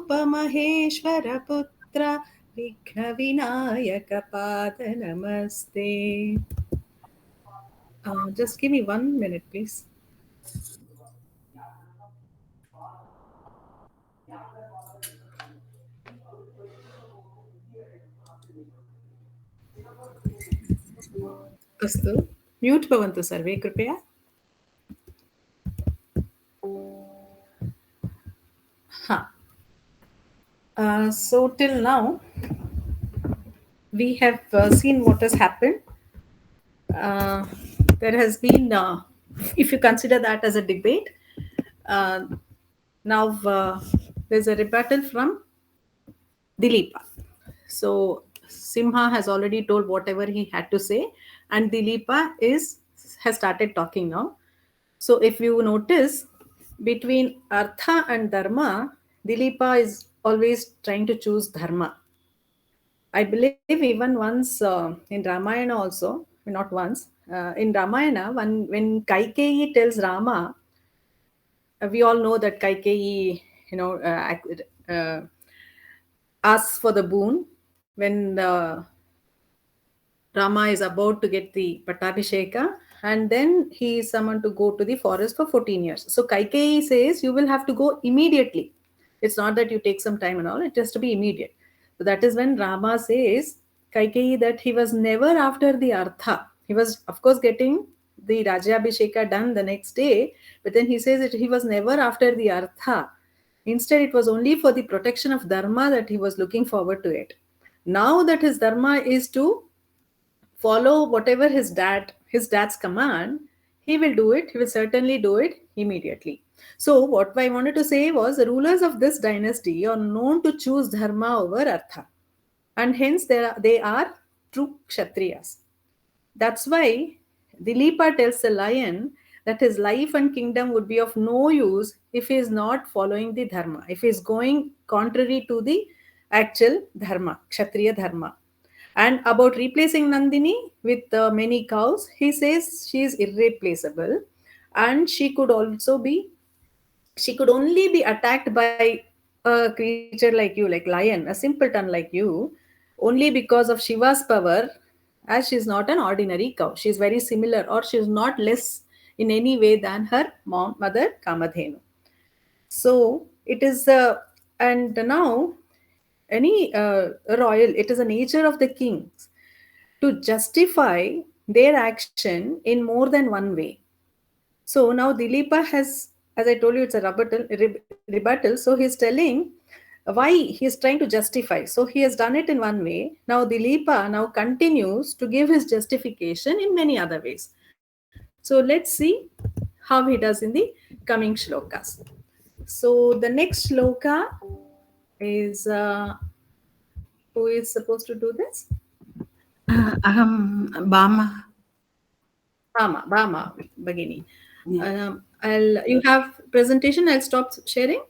Maheshwara Vighna Vinayaka Pada Namaste. Just give me 1 minute, please. अस्तु mute भवन्तु सर्वे कृपया. So till now we have seen what has happened. There has been, if you consider that as a debate, now there's a rebuttal from Dileepa. So Simha has already told whatever he had to say, and Dileepa has started talking now. So if you notice, between Artha and Dharma, Dileepa is always trying to choose Dharma. I believe even once in Ramayana also, not once, in Ramayana, when Kaikeyi tells Rama, we all know that Kaikeyi, asks for the boon when Rama is about to get the Pattabhisheka, and then he is summoned to go to the forest for 14 years. So Kaikeyi says, you will have to go immediately. It's not that you take some time and all, it has to be immediate. So that is when Rama says, Kaikeyi, that he was never after the Artha. He was, of course, getting the Rajyabhisheka done the next day, but then he says that he was never after the Artha. Instead, it was only for the protection of Dharma that he was looking forward to it. Now that his Dharma is to follow whatever his dad's command, he will do it. He will certainly do it immediately. So what I wanted to say was, the rulers of this dynasty are known to choose Dharma over Artha, and hence they are true Kshatriyas. That's why Dileepa tells the lion that his life and kingdom would be of no use if he is not following the Dharma, if he is going contrary to the actual Dharma, Kshatriya Dharma. And about replacing Nandini with many cows, he says she is irreplaceable, and she could only be attacked by a creature like you, like lion, a simpleton like you, only because of Shiva's power, as she is not an ordinary cow. She is very similar, or she is not less in any way than her mother Kamadhenu. So it is, and now any royal, it is a nature of the kings to justify their action in more than one way. So now Dileepa has, as I told you, it's a rebuttal. So he's telling why he is trying to justify. So he has done it in one way. Now Dileepa now continues to give his justification in many other ways. So let's see how he does in the coming shlokas. So the next shloka is, who is supposed to do this? Aham Bama. Bama, Bhagini. Yeah. You have presentation. I'll stop sharing.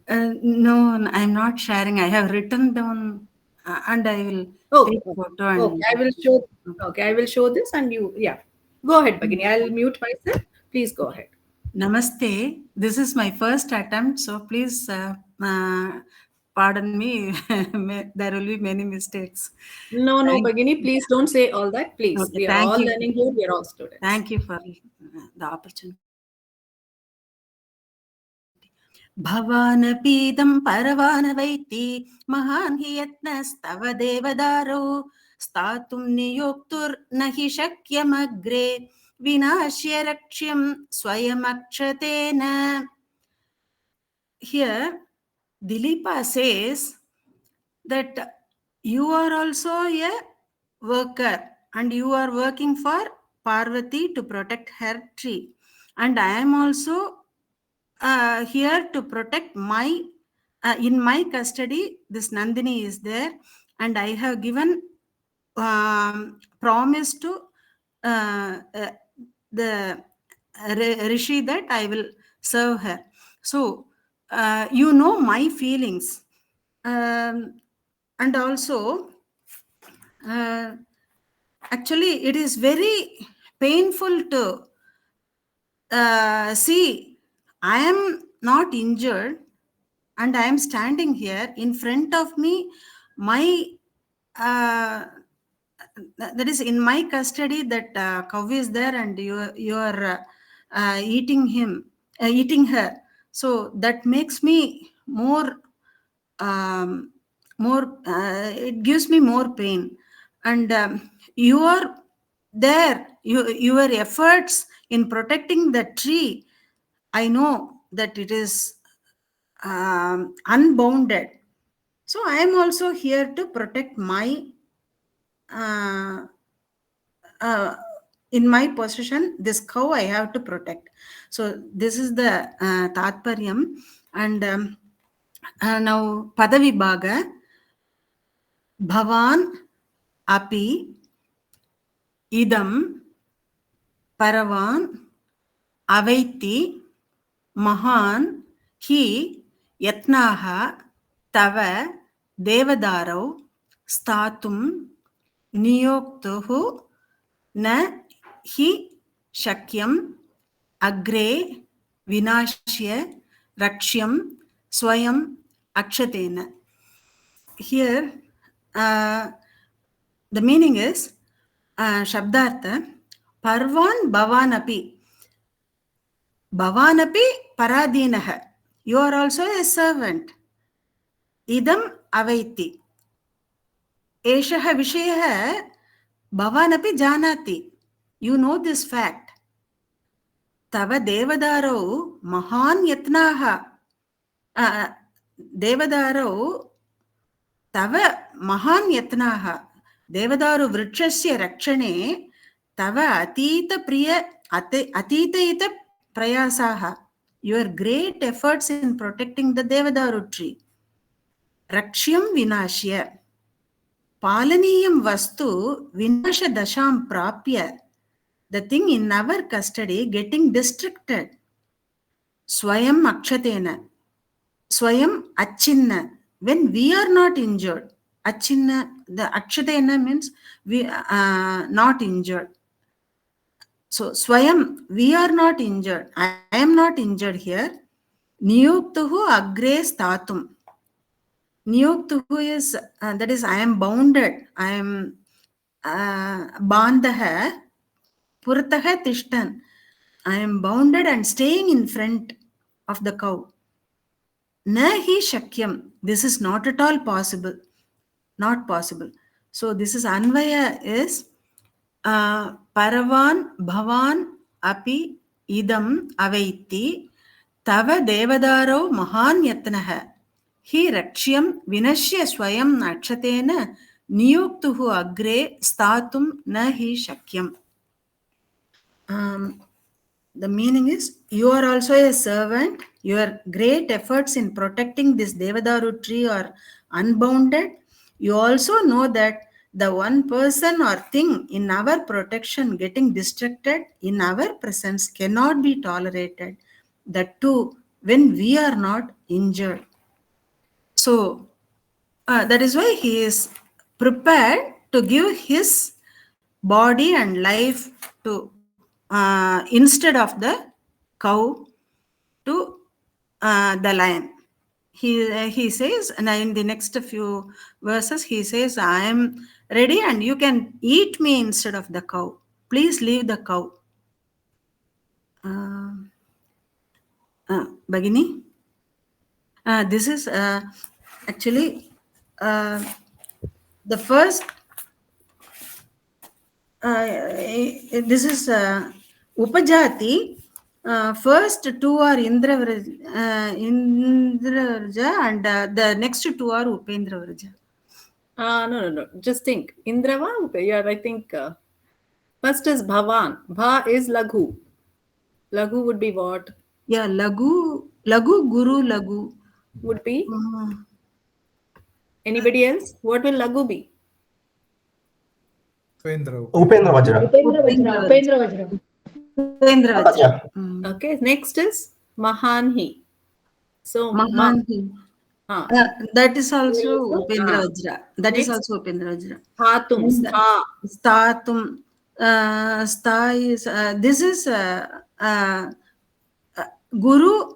No, I'm not sharing. I have written down, and I will take photo. And okay, I will show. Okay, I will show this, and you. Yeah, go ahead, Bhagini. I'll mute myself. Please go ahead. Namaste. This is my first attempt, so please pardon me. There will be many mistakes. No, Bhagini. Please don't say all that. Please, Okay, we are all learning here. We are all students. Thank you for the opportunity. भवानपीदं परवानवैति महान् हि यत्नस्तव देवदारो स्थातुं नियोक्तुर्न हि शक्यमग्रे विनाश्य रक्ष्यं स्वयमक्षतेन. Here Dileepa says that you are also a worker and you are working for Parvati to protect her tree, and I am also here to protect my, in my custody, this Nandini is there, and I have given promise to the Rishi that I will serve her. So, you know my feelings. And also, actually, it is very painful to see I am not injured, and I am standing here in front of me, my that is in my custody, that cow is there, and you are eating her. So that makes me more it gives me more pain. And you are there, your efforts in protecting the tree, I know that it is unbounded. So I am also here to protect my uh, in my possession, this cow I have to protect. So this is the tatparyam. And now padavibhaga, bhavan api idam paravan avaiti mahan hi yatnaha tava devadarau statum niyoktuhu na hi shakyam agre vinashya rakshyam swayam akshatena. Here the meaning is shabdartha parvan bhavanapi. Bhavanapi paradinaha. You are also a servant. Idam avaiti. Eshaha vishayah bhavanapi janati. You know this fact. Tava devadarau mahan yatnaha. Devadarau tava mahan yatnaha. Devadaru vrikshasya rakshane tava atita priya atita ita prayasaha. Your great efforts in protecting the Devadaru tree. Rakshyam vinashya. Palaniyam vastu vinasha dasham prapya. The thing in our custody getting distracted. Swayam akshatena. Swayam achinna. When we are not injured. Achinna, the akshatena means we not injured. So swayam, we are not injured. I am not injured here. Niyuktuhu agre statum. Niyuktuhu is, that is, I am bounded. I am bandaha purtaha tishtan. I am bounded and staying in front of the cow. Nahi shakyam. This is not at all possible. Not possible. So this is Anvaya is paravan bhavan api idam avaiti tava devadarau mahan yatnaha hi rakshyam vinashya swayam akshatena niyuktuhu agre statum na hi shakyam. The meaning is, you are also a servant. Your great efforts in protecting this Devadaru tree are unbounded. You also know that the one person or thing in our protection getting distracted in our presence cannot be tolerated. That too, when we are not injured. So that is why he is prepared to give his body and life to instead of the cow to the lion. He says, and in the next few verses, he says, I am ready and you can eat me instead of the cow. Please leave the cow. Bhagini, this is actually the first. This is Upajati. First two are Indravarja and the next two are Upendravarja. No. Just think. Indrava, yeah, I think first is Bhavan. Bha is Laghu. Laghu would be what? Yeah, Laghu, Guru, Laghu. Would be? Anybody else? What will Laghu be? Upendra Vajra. Okay, next is Mahanhi. So Mahanhi. That is also Upendra Vajra. That is Next. also Upendra Vajra. Statum. Statum. Sta is this is Guru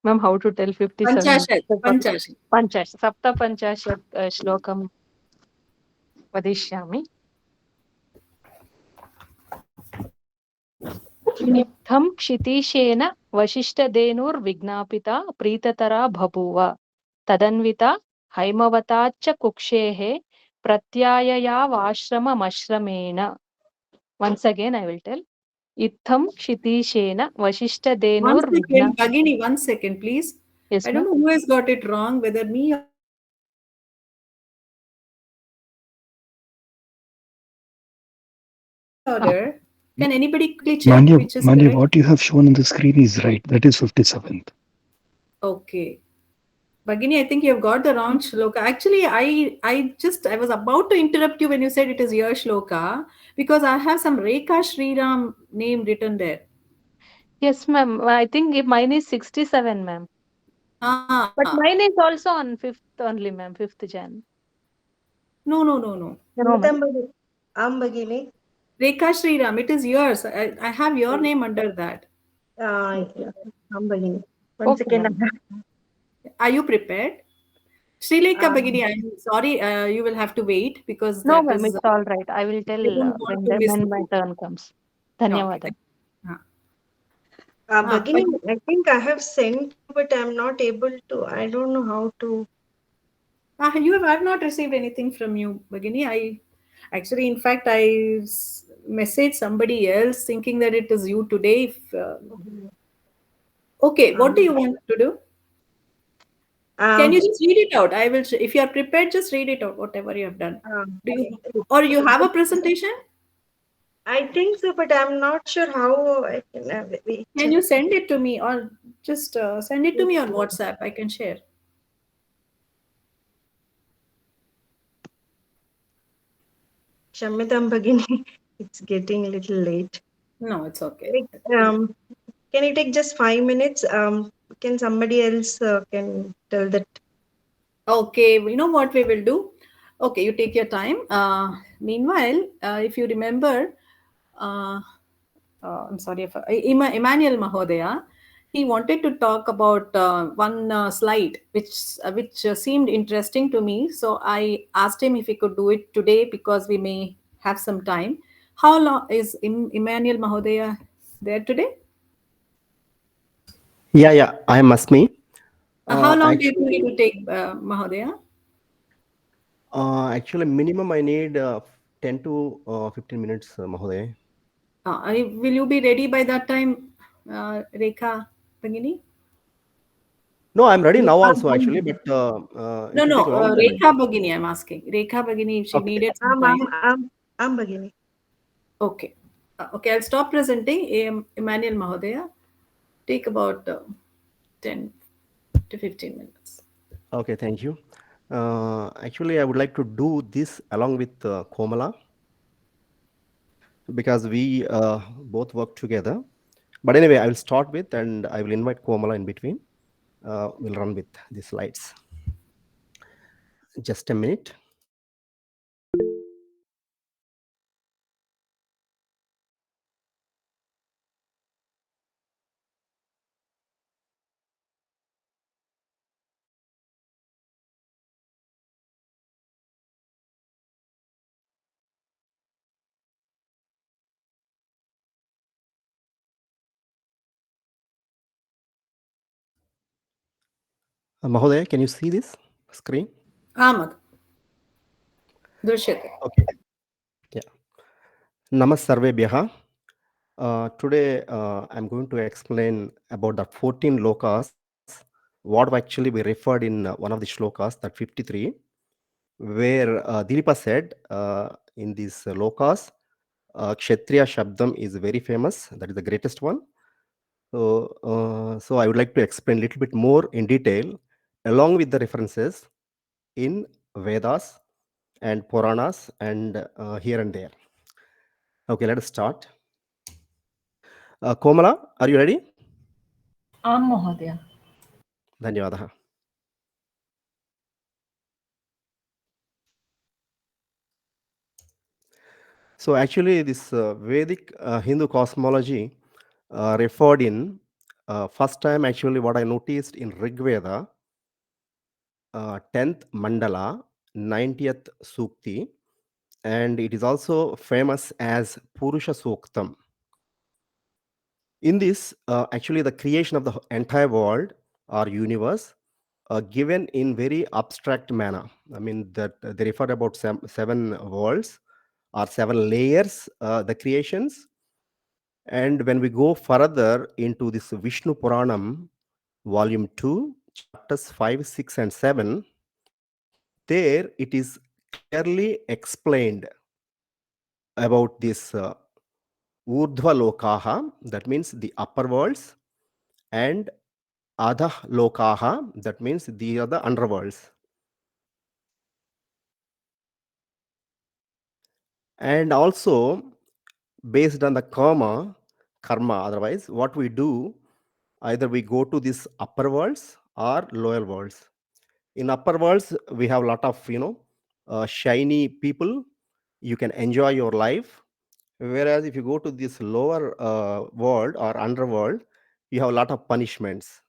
Ma'am, how to tell 57? Panchashat. Panchashat. Panchash. Sapta Panchashat Shlokam vadishyami. निब्धं क्षितीशेन वसिष्ठधेनुर्विज्ञापिता प्रीततरा बभूव तदन्विता हैमवताच्च कुक्षेः प्रत्याययावाश्रममश्रमेण. Once again I will tell. Ittham kshitishena One vasishtadhenurvigna. second, Bhagini, 1 second, please. Yes, I don't ma'am. know who has got it wrong, whether me or Reka. Order. Can anybody quickly check which is Manya, correct? what you have shown on the screen is right. That is 57th. Okay. Bhagini, I think you have got the wrong shloka. Actually, I was about to interrupt you when you said it is your shloka because I have some Reka Shriram name written there. Yes, ma'am. I think mine is 67, ma'am. Ah, But mine is also on 5th only, ma'am. 5th Jan. no. No, ma'am. Ambagini. Reka Shriram, it is yours. I have your name under that. Ambagini. One Okay, second. ma'am. Are you prepared? Srileka Um, Bhagini, I'm sorry, you will have to wait because No, that ma'am. is, It's all right. I will tell I don't want to miss when my you. turn comes. Okay. Dhanyawad. Bhagini, Bhagini. I think I have sent, but I'm not able to. I don't know how to. I've not received anything from you, Bhagini. Actually, in fact, messaged somebody else thinking that it is you today. Okay, what do you Um, want to do? Can um, you just read it out? If you are prepared, just read it out, whatever you have done. Do you, or you have a presentation? I think so, but I'm not sure how I can wait. Can you send it to me or just send it to me on WhatsApp? I can share. Shammitam Bhagini, it's getting a little late. No, it's okay. Like, can you take just 5 minutes? Can somebody else can tell that? Okay, you know what we will do? Okay, you take your time. Meanwhile, if you remember, uh, I'm sorry, if Emmanuel Mahodaya, he wanted to talk about one slide which seemed interesting to me. So I asked him if he could do it today because we may have some time. How long is Emmanuel Mahodaya there today? Yeah, I am Asmi. How long do you think Actually, it will take, Mahodaya? actually, minimum I need 10 to 15 minutes, Mahoday. Will you be ready by that time, Rekha Bhagini? No, I'm ready now also actually, but No, it will no, take a long time. Rekha Bhagini, I'm asking. Rekha Bhagini, if she Okay. needed some time. Ambagini. Okay. Okay, I'll stop presenting. Emmanuel Mahodaya. Take about 10 to 15 minutes. Okay, thank you. Actually, I would like to do this along with Komala because we both work together. But anyway, I will start with and I will invite Komala in between. We'll run with the slides. Just a minute. Mahodaya, can you see this screen? Ahmad. Drishyate. Okay. Yeah. Namas today I'm going to explain about the 14 lokas, what actually we referred in one of the shlokas, that 53, where Dilipa said in these lokas, Kshatriya Shabdam is very famous, that is the greatest one. So I would like to explain a little bit more in detail along with the references in Vedas and Puranas and here and there. Okay, let us start. Komala, are you ready? आं महोदय. धन्यवादः. So actually this Vedic Hindu cosmology referred in First time, actually, what I noticed in Rig Veda, 10th Mandala, 90th Sukti, and it is also famous as Purusha Suktam. In this, actually, the creation of the entire world or universe given in very abstract manner. I mean, that they refer about seven worlds or seven layers, the creations. And when we go further into this Vishnu Puranam, volume 2, chapters 5, 6, and 7, there it is clearly explained about this Urdhva Lokaha, that means the upper worlds, and Adha Lokaha, that means the other underworlds. And also, based on the karma, otherwise, what we do, either we go to these upper worlds or lower worlds. In upper worlds, we have a lot of, shiny people. You can enjoy your life. Whereas if you go to this lower world or underworld, you have a lot of punishments.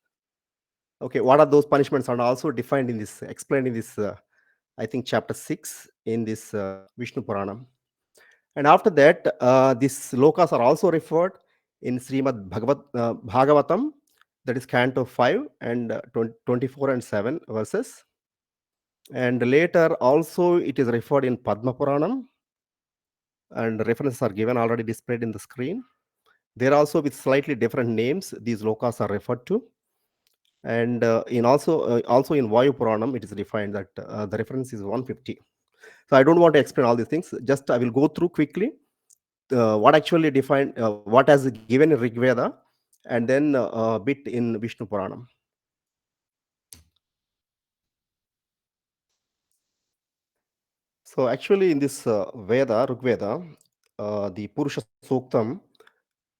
Okay, what are those punishments are also defined in this, explained in this, I think, chapter 6 in this Vishnu Puranam. And after that, these lokas are also referred in Srimad Bhagavatam, that is Canto 5 and 24 and 7 verses. And later also it is referred in Padma Puranam, and references are given already displayed in the screen. There also with slightly different names, these lokas are referred to. And in also in Vayu Puranam, it is defined that the reference is 150. So I don't want to explain all these things. Just I will go through quickly what actually defined, what has given in Rig Veda, and then a bit in Vishnu Puranam. So actually in this Veda, Rig Veda, the Purusha Suktam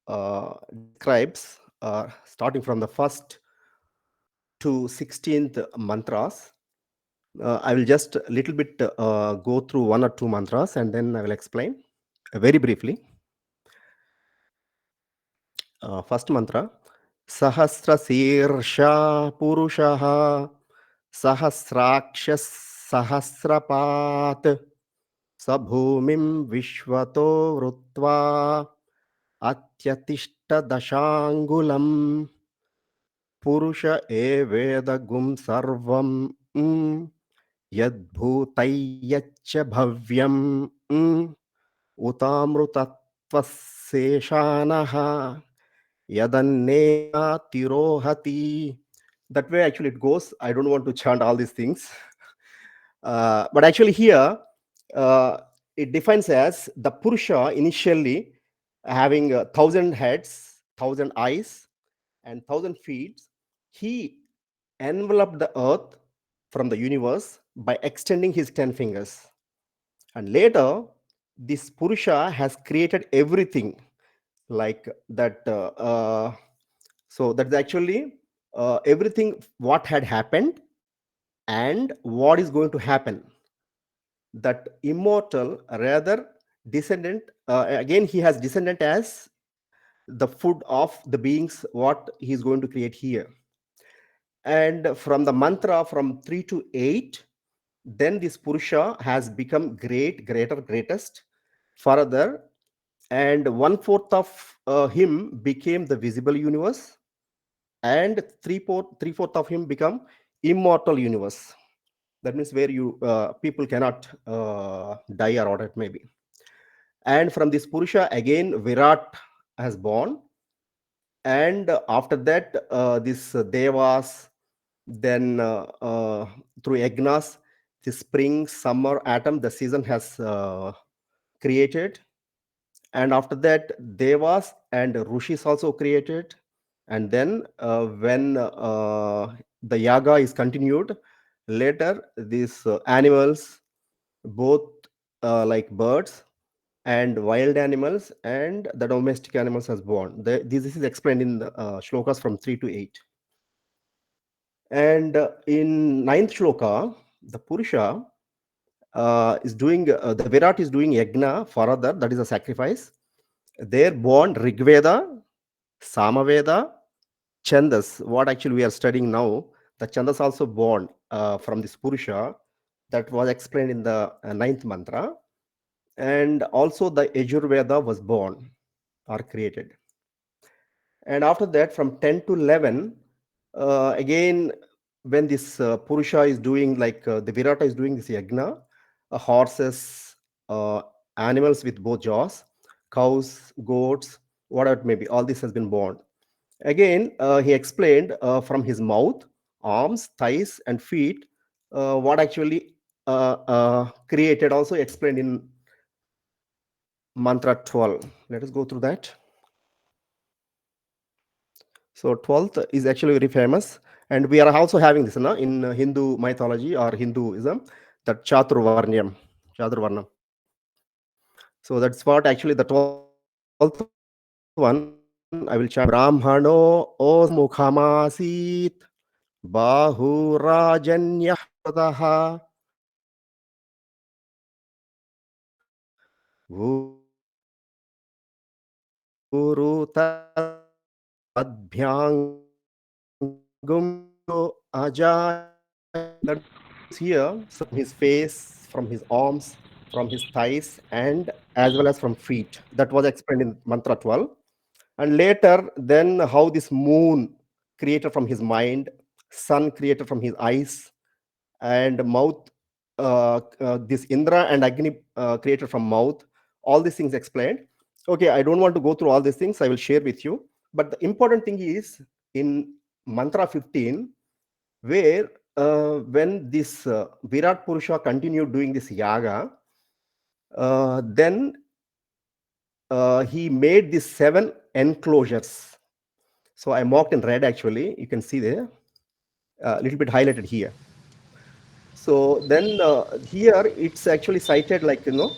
describes, starting from the first to 16th mantras. I will just a little bit go through one or two mantras and then I will explain very briefly. First mantra, Sahasra Sirsha Purushaha Sahasrakshas Sahasrapat Sabhumim Vishvato Vrutva Atyatishta Dashangulam Purusha Evedagum Sarvam Yadbhutayyacha Bhavyam Utamrutattvaseshanaha Yadannena Tirohati. That way, actually, it goes. I don't want to chant all these things. But actually, here, it defines as the Purusha initially having 1,000 heads, 1,000 eyes, and 1,000 feet. He enveloped the earth from the universe by extending his 10 fingers. And later, this Purusha has created everything like that. So that's actually everything what had happened and what is going to happen. That immortal, rather descendant, again he has descendant as the food of the beings what he is going to create here. And from the mantra from 3 to 8, then this Purusha has become greater, greatest further, and 1/4 of him became the visible universe, and 3/4 of him become immortal universe. That means where you people cannot die or whatever it may be. And from this Purusha again Virat has born, and after that this Devas, then through Yagnas, the spring, summer, autumn, the season has created. And after that, Devas and Rishis also created. And then when the yaga is continued, later these animals, both like birds and wild animals and the domestic animals has born. This is explained in the shlokas from 3 to 8. And in 9th shloka, the Purusha is doing, the Virat is doing yagna for other, that is a sacrifice. There born Rigveda, Samaveda, Chandas, what actually we are studying now, the Chandas also born from this Purusha, that was explained in the ninth mantra. And also the Yajurveda was born or created. And after that, from 10 to 11, again, when this Purusha is doing, like the Virata is doing this yagna, horses, animals with both jaws, cows, goats, whatever it may be, all this has been born. Again, he explained from his mouth, arms, thighs, and feet, what actually created, also explained in mantra 12. Let us go through that. So 12th is actually very famous, and we are also having this in Hindu mythology or Hinduism, that Chaturvarnam. So that's what actually the 12th one I will chant. Brahmano Osmukhamasit Bahurajanya Pradaha Guru Tadbhyangum Ajay. That is here, so from his face, from his arms, from his thighs, and as well as from feet. That was explained in mantra 12. And later, then how this moon created from his mind, sun created from his eyes, and mouth, this Indra and Agni created from mouth. All these things explained. Okay, I don't want to go through all these things. I will share with you. But the important thing is in mantra 15, where when this Virat Purusha continued doing this yaga, then he made these 7 enclosures. So I marked in red actually. You can see there, a little bit highlighted here. So then here it's actually cited, like, the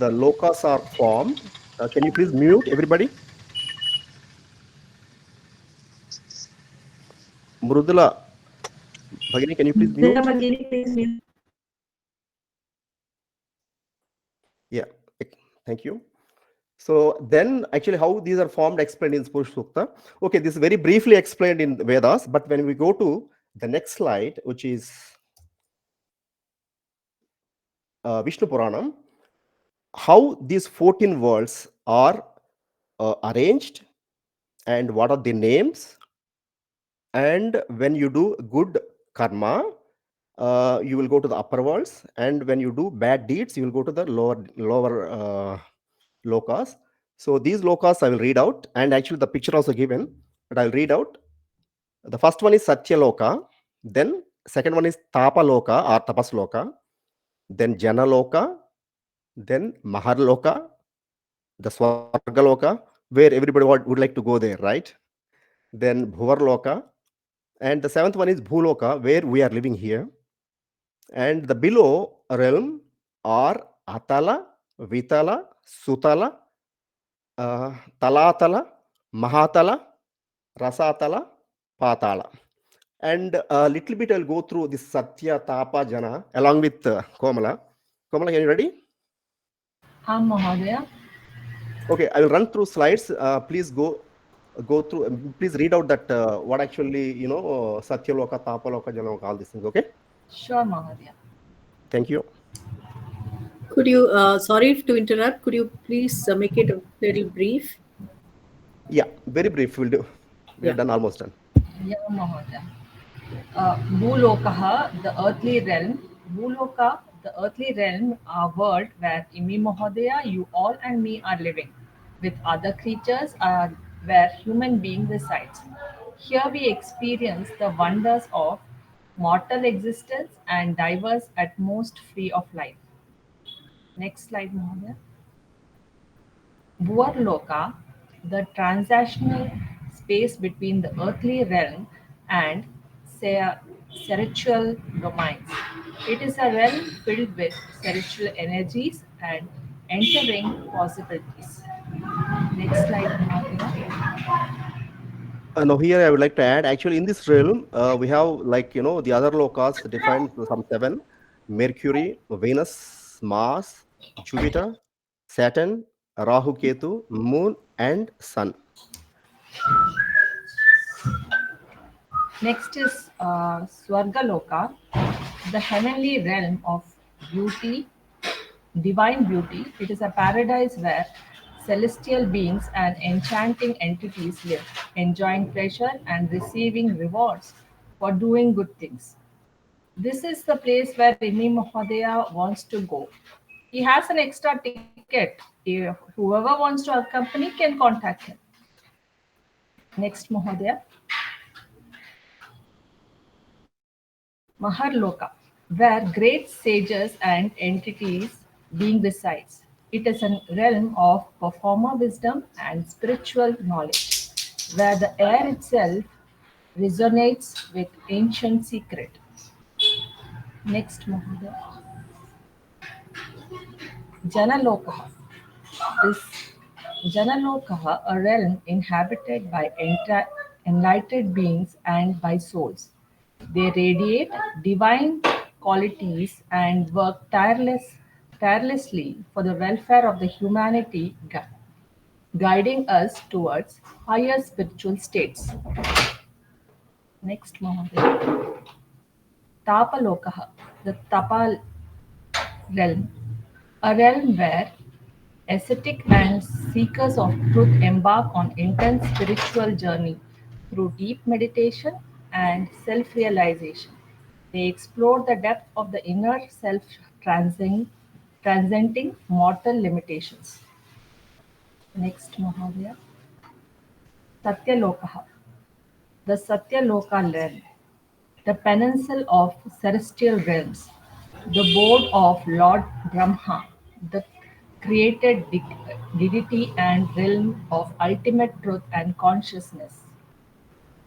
lokas are formed. Can you please mute everybody? Mrudula, Bhagini, can you please mute? Bhagini, please mute. Yeah, thank you. So then actually how these are formed explained in Purush Sukta. Okay, this is very briefly explained in Vedas, but when we go to the next slide, which is Vishnu Puranam, how these 14 worlds are arranged and what are the names. And when you do good karma, you will go to the upper worlds, and when you do bad deeds, you will go to the lower lokas. So these lokas I will read out, and actually the picture also given, but I'll read out. The first one is Satya Loka, then second one is Tapa Loka or Tapas Loka, then Jana Loka, then Mahar Loka, the Swarga Loka, where everybody would like to go there, right? Then Bhuvar Loka, and the seventh one is Bhuloka, where we are living here. And the below realm are Atala, Vitala, Sutala, Talatala, Mahatala, Rasatala, Patala. And a little bit I'll go through this Satya, Tapa, Jana along with Komala. Komala, are you ready? Mahodaya. Okay, I will run through slides. Please go through. Please read out that what actually Satya Loka, Tapa Loka, Jana Loka, all these things. Okay. Sure, Mahodaya. Thank you. Could you, sorry to interrupt, could you please make it a little brief? Yeah, very brief. We'll do. We are Yeah. done, almost done. Yeah, Mahodaya. Bhulokaha, the earthly realm. Bhuloka, the earthly realm, our world where Imi Mahodaya, you all and me are living. With other creatures are where human being resides. Here we experience the wonders of mortal existence and diverse at most free of life. Next slide, Mahodaya. Bhuvarloka, the transactional space between the earthly realm and spiritual domains. It is a realm filled with spiritual energies and entering possibilities. Next slide, Mahatma. Now here I would like to add, actually in this realm, we have, like, the other lokas defined some 7: Mercury, Venus, Mars, Jupiter, Saturn, Rahu, Ketu, Moon, and Sun. Next is Swargaloka, the heavenly realm of beauty, divine beauty. It is a paradise where celestial beings and enchanting entities live, enjoying pleasure and receiving rewards for doing good things. This is the place where Rimi Mahodaya wants to go. He has an extra ticket. If whoever wants to accompany can contact him. Next, Mahodaya. Maharloka, where great sages and entities being resides. It is a realm of performer wisdom and spiritual knowledge, where the air itself resonates with ancient secret. Next, Mahodaya. Janalokaha. This Janalokaha, a realm inhabited by enlightened beings and by souls. They radiate divine qualities and work tirelessly for the welfare of the humanity, guiding us towards higher spiritual states. Next, Mahodaya. Tapalokaha, the Tapa realm, a realm where ascetic and seekers of truth embark on intense spiritual journey through deep meditation and self-realization. They explore the depth of the inner self, transcending mortal limitations. Next, Mahavya. Satyalokaha, the Satyaloka realm, the peninsula of celestial realms, the board of Lord Brahma, the created deity and realm of ultimate truth and consciousness.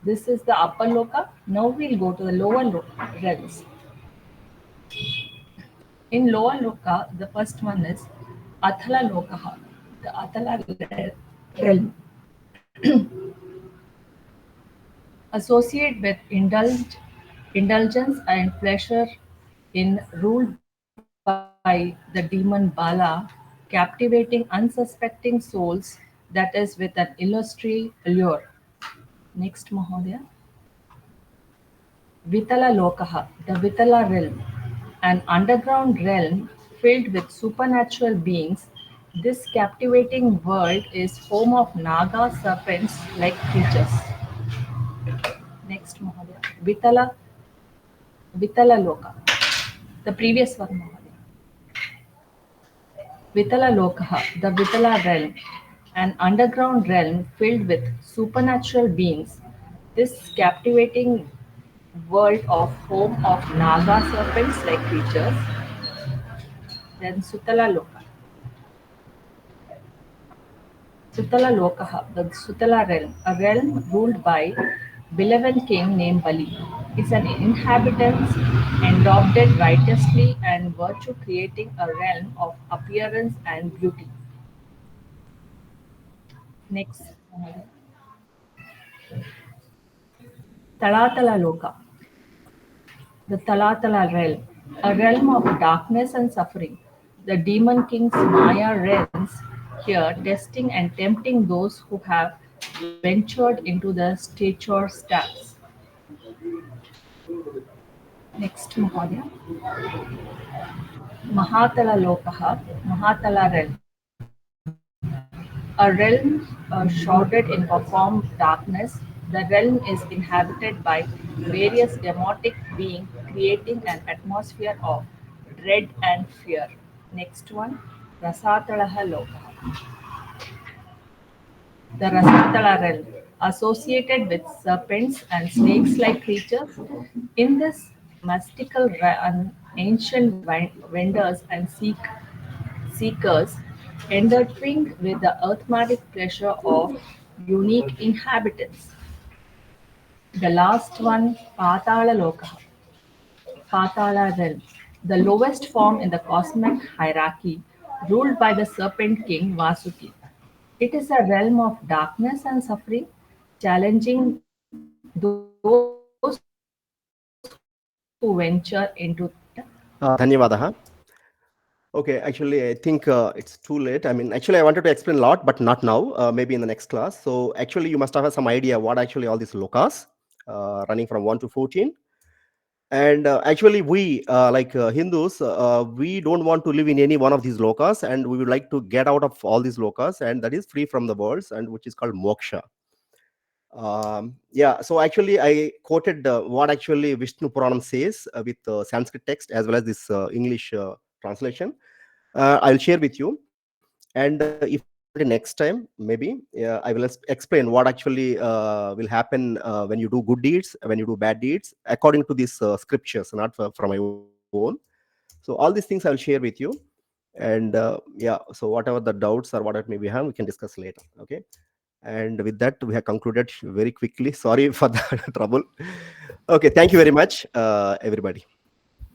This is the upper loka. Now we'll go to the lower realms. In lower loka, the first one is Athala Lokaha, the Athala realm, associate with indulgence and pleasure in ruled by the demon Bala, captivating unsuspecting souls, that is with an illusory allure. Next, Mahodaya. Vitala Lokaha, the Vitala realm, an underground realm filled with supernatural beings. This captivating world is home of Naga serpents like creatures. Next, Mahodaya. Vitala Loka, the previous one, Mahodaya. Vitala Lokaha, the Vitala realm, an underground realm filled with supernatural beings. This captivating world of home of Naga serpents like creatures. Then Sutala Loka. Sutala Lokaha, the Sutala realm, a realm ruled by beloved king named Bali. It's an inhabitant endowed righteously and virtue, creating a realm of appearance and beauty. Next, Talatala Loka, the Talatala realm, a realm of darkness and suffering. The demon king's Maya reigns here, testing and tempting those who have ventured into the stature stacks. Next, Mahodaya. Mahatala Lokaha, Mahatala realm, a realm shrouded in profound darkness. The realm is inhabited by various demonic beings, creating an atmosphere of dread and fear. Next one, Rasatalaha Lokaha, the Rasatala realm, associated with serpents and snakes-like creatures. In this mystical realm, ancient vendors and seekers intertwined with the arithmetic pleasure of unique inhabitants. The last one, Patala Loka, Patala realm, the lowest form in the cosmic hierarchy, ruled by the serpent king Vasuki. It is a realm of darkness and suffering, challenging those who venture into it. Dhanyavadaha. Okay, actually, I think it's too late. I mean, actually, I wanted to explain a lot, but not now, maybe in the next class. So actually, you must have some idea what actually all these lokas. running from 1 to 14. And actually, we like Hindus, we don't want to live in any one of these lokas, and we would like to get out of all these lokas, and that is free from the worlds, and which is called moksha. Yeah, so actually I quoted what actually Vishnu Puranam says with Sanskrit text as well as this English translation. I'll share with you. And if I get opportunity next time, maybe I will explain what actually will happen when you do good deeds, when you do bad deeds, according to these scriptures, not from my own. So all these things I'll share with you. And yeah, so whatever the doubts or whatever may we have, we can discuss later. Okay. And with that, we have concluded very quickly. Sorry for the trouble. Okay, thank you very much, everybody.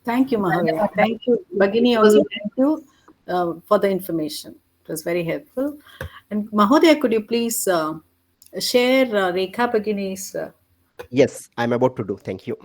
Thank you, Mahavir. Thank you, Bhagini. Also, thank you for the information. It was very helpful. And Mahodaya, could you please share Rekha Bhagini's? Yes, I'm about to do. Thank you.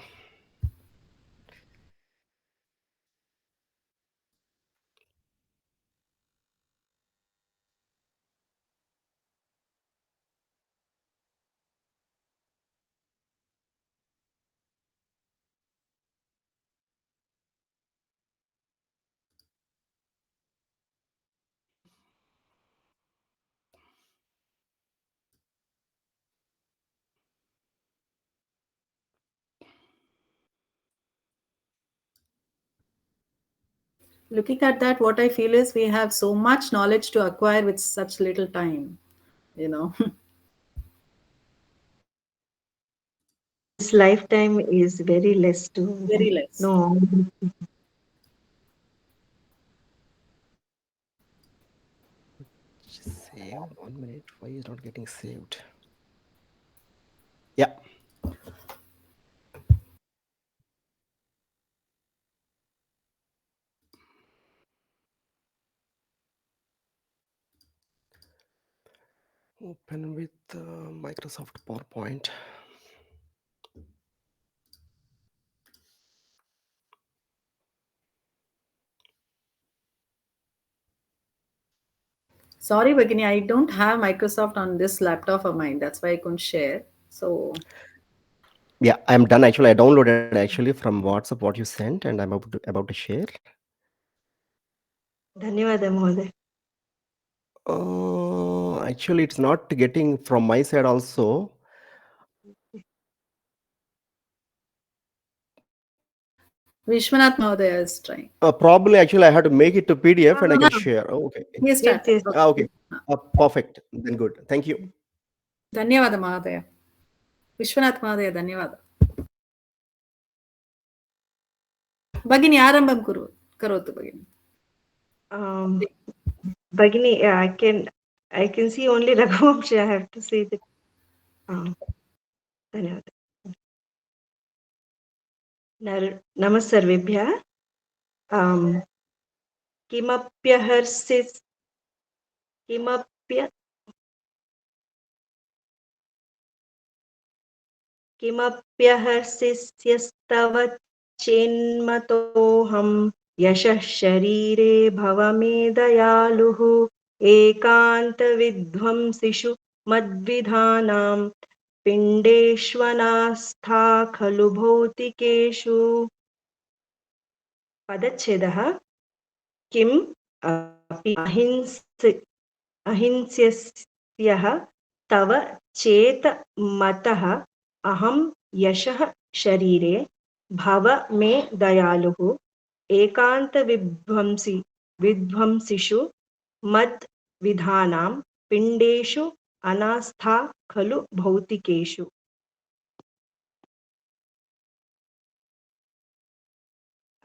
Looking at that, what I feel is we have so much knowledge to acquire with such little time, you know. This lifetime is very less to Very less. know. Save 1 minute. Why is not getting saved? Yeah. Open with Microsoft PowerPoint. Sorry, Bhagini, I don't have Microsoft on this laptop of mine. That's why I couldn't share. So, Yeah, I'm done. Actually, I downloaded actually from WhatsApp what you sent, and I'm about to share. ಧನ್ಯವಾದ ಮಹೋದಯ. Actually, it's not getting from my side also. Vishwanath Mahodaya is trying. Probably, actually, I have to make it to PDF and I can Ah. share. Oh, okay. He started. yes. Okay. Perfect. Then good. Thank you. ಧನ್ಯವಾದ ಮಹೋದಯ. ವಿಶ್ವನಾಥ್ ಮಹೋದಯ ಧನ್ಯವಾದ. ಭಗಿನಿ ಆರಂಭಂ ಕರೋತು ಭಗಿನಿ. Bhagini, I can see only Raghuvamshi. I have to see the. ಧನ್ಯವಾದ. नमः सर्वेभ्यः. किमप्यहर्षिष्यस्तव चेन्मतोऽहं यशः शरीरे भव मे दयालुः एकान्तविध्वंसिषु मद्विधानां पिण्डेष्वनास्था खलु भौतिकेषु. पदच्छेदः. किम् अपि अहिंस्यः तव चेत मतः अहं यशः शरीरे भव मे दयालुः एकान्तविध्वंसिषु मद्विधानां पिण्डेषु अनास्था खलु भौतिकेषु.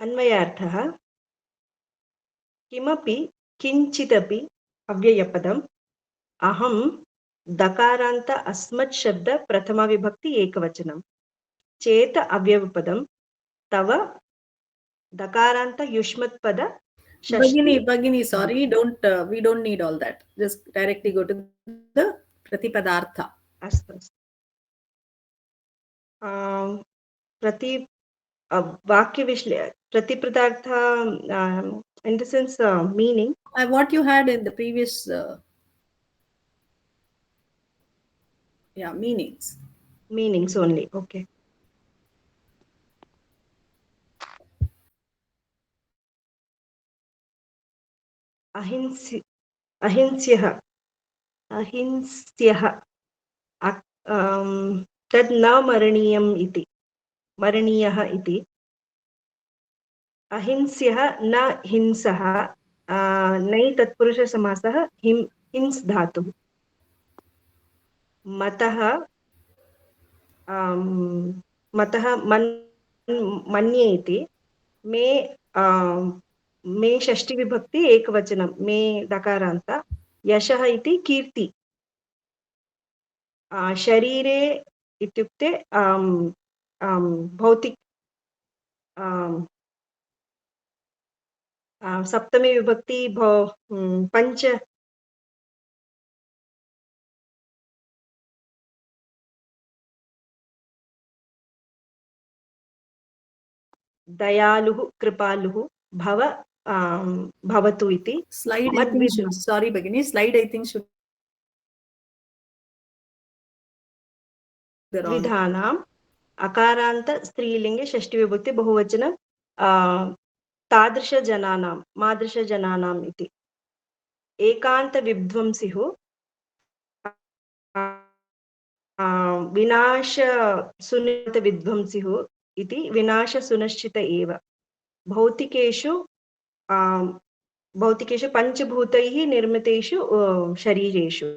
अन्वयार्थः. किमपि किञ्चिदपि अव्ययपदम्. अहं दकारान्त अस्मत् शब्द प्रथमा विभक्ति एकवचनं. चेत अव्ययपदं. तव दकारान्त युष्मत् पद षष्ठी. Bhagini, sorry, we don't need all that. Just directly go to the pratipadartha. अस्तु. प्रतिपदार्थ in the sense meaning. What you had in the previous meanings. Meanings only. Okay. अहिंस्यः अहिंस्यः तद् न मरणीयम् इति मरणीयः इति अहिंस्यः न हिंसः नै तत्पुरुषसमासः हिंस् धातुः मतः मतः मन्ये इति मे मे षष्टिविभक्ति एकवचनं मे दकारान्त यशः इति कीर्ति शरीरे इत्युक्ते भौतिक सप्तमी विभक्ति पञ्च दयालुः कृपालुः भवतु इति Slide, I think should, sorry Bhagini, slide I think should be wrong. द्विधानाम् अकारान्त स्त्रीलिङ्गे षष्टिविभक्ति बहुवचनं तादृशजनानां मादृशजनानाम् इति एकान्तविध्वंसिः विनाशसुनिश्चितविध्वंसिः इति विनाशसुनिश्चित एव भौतिकेषु पञ्चभूतैः निर्मितेषु शरीरेषु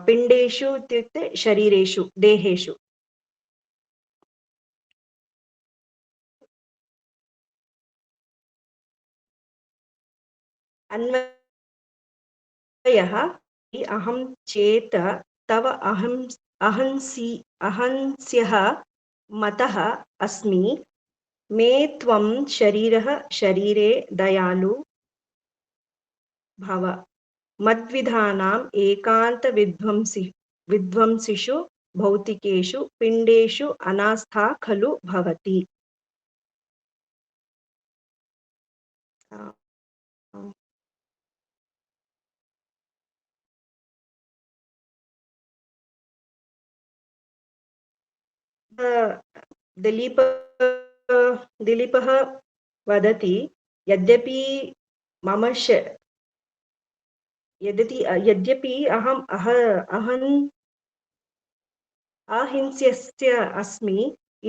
पिण्डेषु इत्युक्ते शरीरेषु देहेषु अन्वयः अहं चेत तव अहंस्यः मतः अस्मि मे त्वं शरीरः शरीरे दयालु भव मद्विधानाम् एकान्तविध्वंसिषु भौतिकेषु पिण्डेषु अनास्था खलु भवति दिलीपः वदति यद्यपि अहम् अहिंस्यस्य अस्मि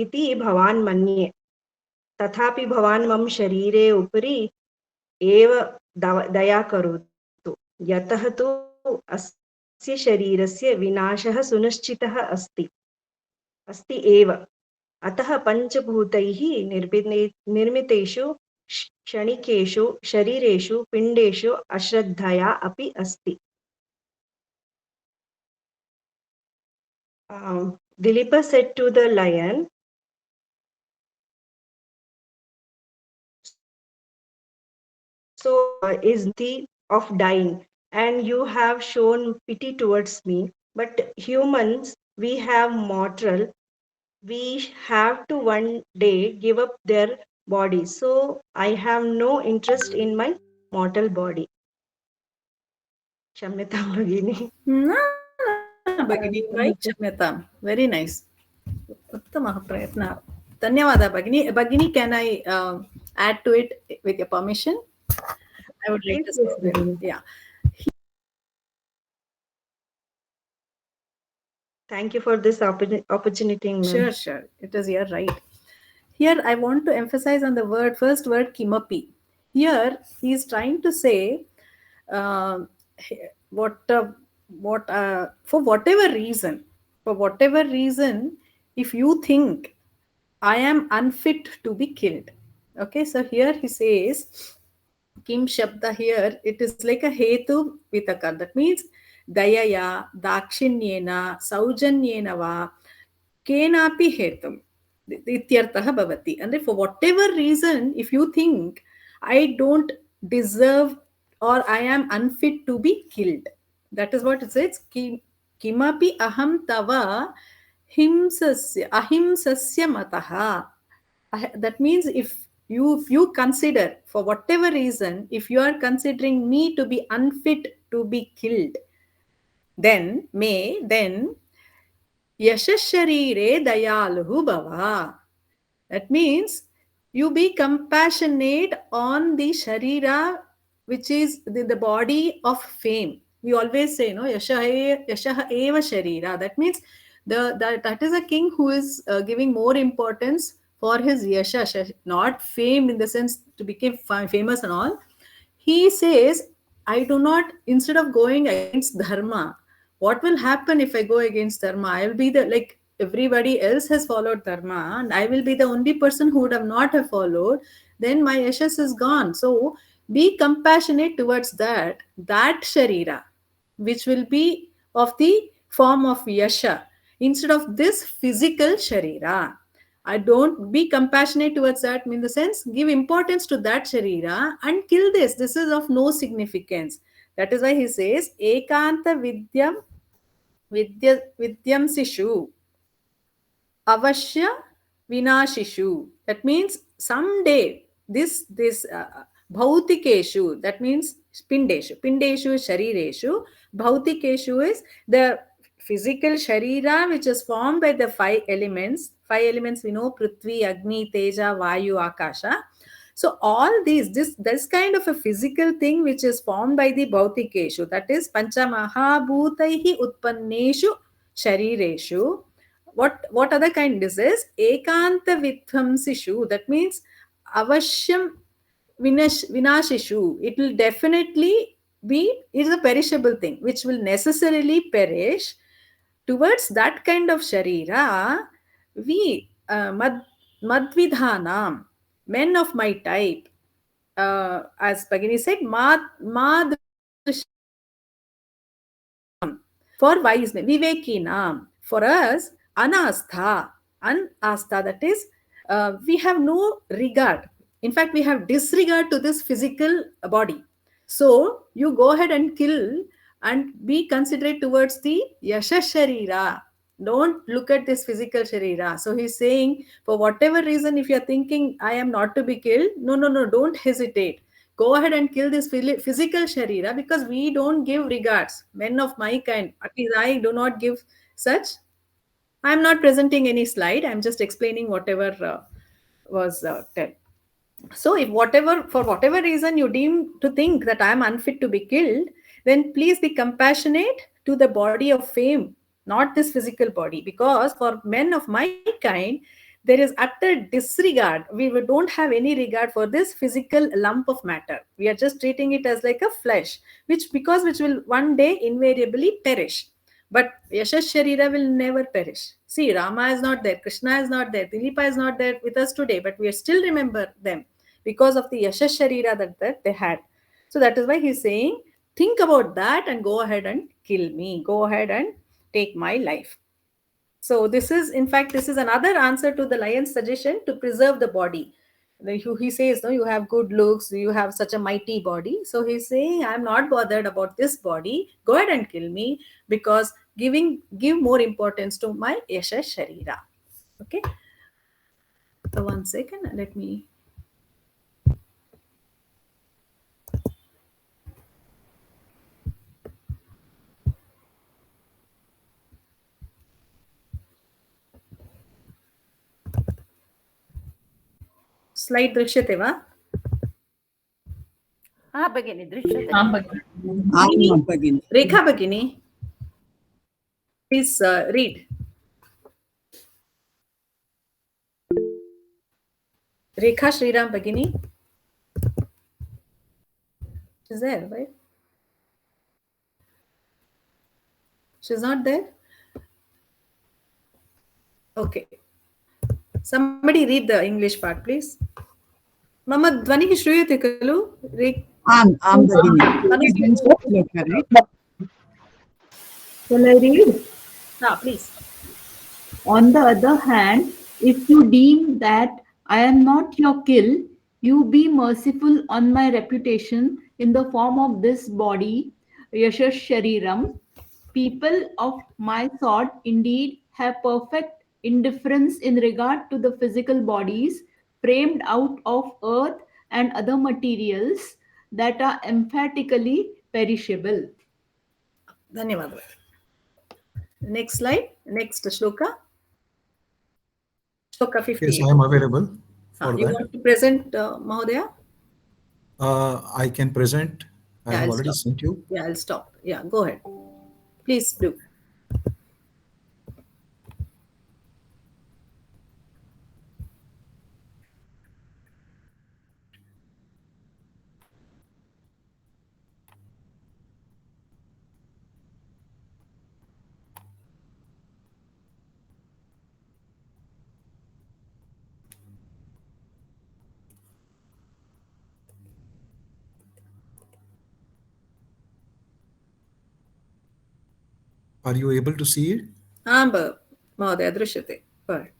इति भवान् मन्ये तथापि भवान् मम शरीरे उपरि एव दया करोतु यतः तु अस्य शरीरस्य विनाशः सुनिश्चितः अस्ति एव अतः पञ्चभूतैः निर्मितेषु क्षणिकेषु शरीरेषु पिण्डेषु अश्रद्धया अपि अस्ति Dilip said to the lion, so is the of dying and you have shown pity towards me but humans we have mortal we have to one day give up their body so I have no interest in my mortal body Shamyatam Bhagini Bhagini, right? Shamyatam. Very nice. Uttamah prayatna. Dhanyavada Bhagini. Bhagini, can I add to it with your permission? I would like to say that. Yeah. Thank you for this opportunity, ma'am. Sure. It is your right. Here, I want to emphasize on the first word, kimapi. Here, he is trying to say for whatever reason, if you think I am unfit to be killed. Okay, so here he says, Kim Shabda here, it is like a hetu vitaka. That means dayaya, dakshinyena, saujanyena va, kenapi hetum. Ityartah bhavati. And for whatever reason, if you think I don't deserve or I am unfit to be killed, that is what it says. Kimapi aham tava ahimsasya mataha. That means if you consider, for whatever reason, if you are considering me to be unfit to be killed, then yashasharire dayaluhu bhava. That means you be compassionate on the sharira, which is the body of fame. We always say, no, yashaha eva sharira. That means that is a king who is giving more importance for his yasha, not fame in the sense to become famous and all. He says, I do not, instead of going against dharma, what will happen if I go against dharma? I will be the, like everybody else has followed dharma, and I will be the only person who would have not have followed, then my yashas is gone. So be compassionate towards that sharira, which will be of the form of yasha, instead of this physical sharira. I don't be compassionate towards that, in the sense, give importance to that sharira and kill this. This is of no significance. That is why he says, Ekanta vidyam sishu avashya vinashishu. That means someday this bhautikeshu, that means pindeshu sharireshu. Bhautikeshu is the physical sharira which is formed by the five elements. Five elements we know: Prithvi, Agni, Teja, Vayu, Akasha. So all this kind of a physical thing which is formed by the bhautikeshu, that is pancha mahabhutaihi utpanneshu sharireshu. What other kind this is? Ekanta vidhamsishu. That means avashyam vinashishu. It will definitely be, it is a perishable thing which will necessarily perish. Towards that kind of sharira, we madvidhanam, men of my type, as Bhagini said, for wise men, vivekinam. For us, anastha, that is, we have no regard. In fact, we have disregard to this physical body. So you go ahead and kill and be considerate towards the yasha sharira. Don't look at this physical sharira. So he's saying, for whatever reason, if you're thinking I am not to be killed, no, don't hesitate. Go ahead and kill this physical sharira, because we don't give regards. Men of my kind, at least I do not give such. I'm not presenting any slide. I'm just explaining whatever was told. So if for whatever reason you deem to think that I am unfit to be killed, then please be compassionate to the body of fame, not this physical body. Because for men of my kind, there is utter disregard. We don't have any regard for this physical lump of matter. We are just treating it as like a flesh, which will one day invariably perish. But Yashash Sharira will never perish. See, Rama is not there, Krishna is not there, Dilipa is not there with us today, but we still remember them because of the Yashash Sharira that they had. So that is why he's saying, think about that and go ahead and kill me. Go ahead and take my life. So this is another answer to the lion's suggestion to preserve the body. He says, no, you have good looks, you have such a mighty body. So he's saying, I'm not bothered about this body. Go ahead and kill me, because give more importance to my yasha sharira. Okay. So 1 second, let me. Slide दृश्यते वा? भगिनी दृश्यते। भगिनी। Rekha Bhagini, please read. Rekha Sriram Bhagini. She's there, right? She's not there? Okay. Somebody read the English part, please. Mama Dvani Shruyate Kalu? आम् भगिनी। Shall I read? Please. On the other hand, if you deem that I am not your kill, you be merciful on my reputation in the form of this body, Yashash Shariram. People of my sort indeed have perfect indifference in regard to the physical bodies framed out of earth and other materials that are emphatically perishable. Dhanyavad. Next slide. Next shloka. Shloka Yes, 58. I am available for You that. want to present, Mahodaya? I can present. I Yeah, have I'll already stop. sent you. Yeah, I'll stop. Yeah, go ahead. Please do. Are you able to see it? Mahodaya drishyate. Go ahead.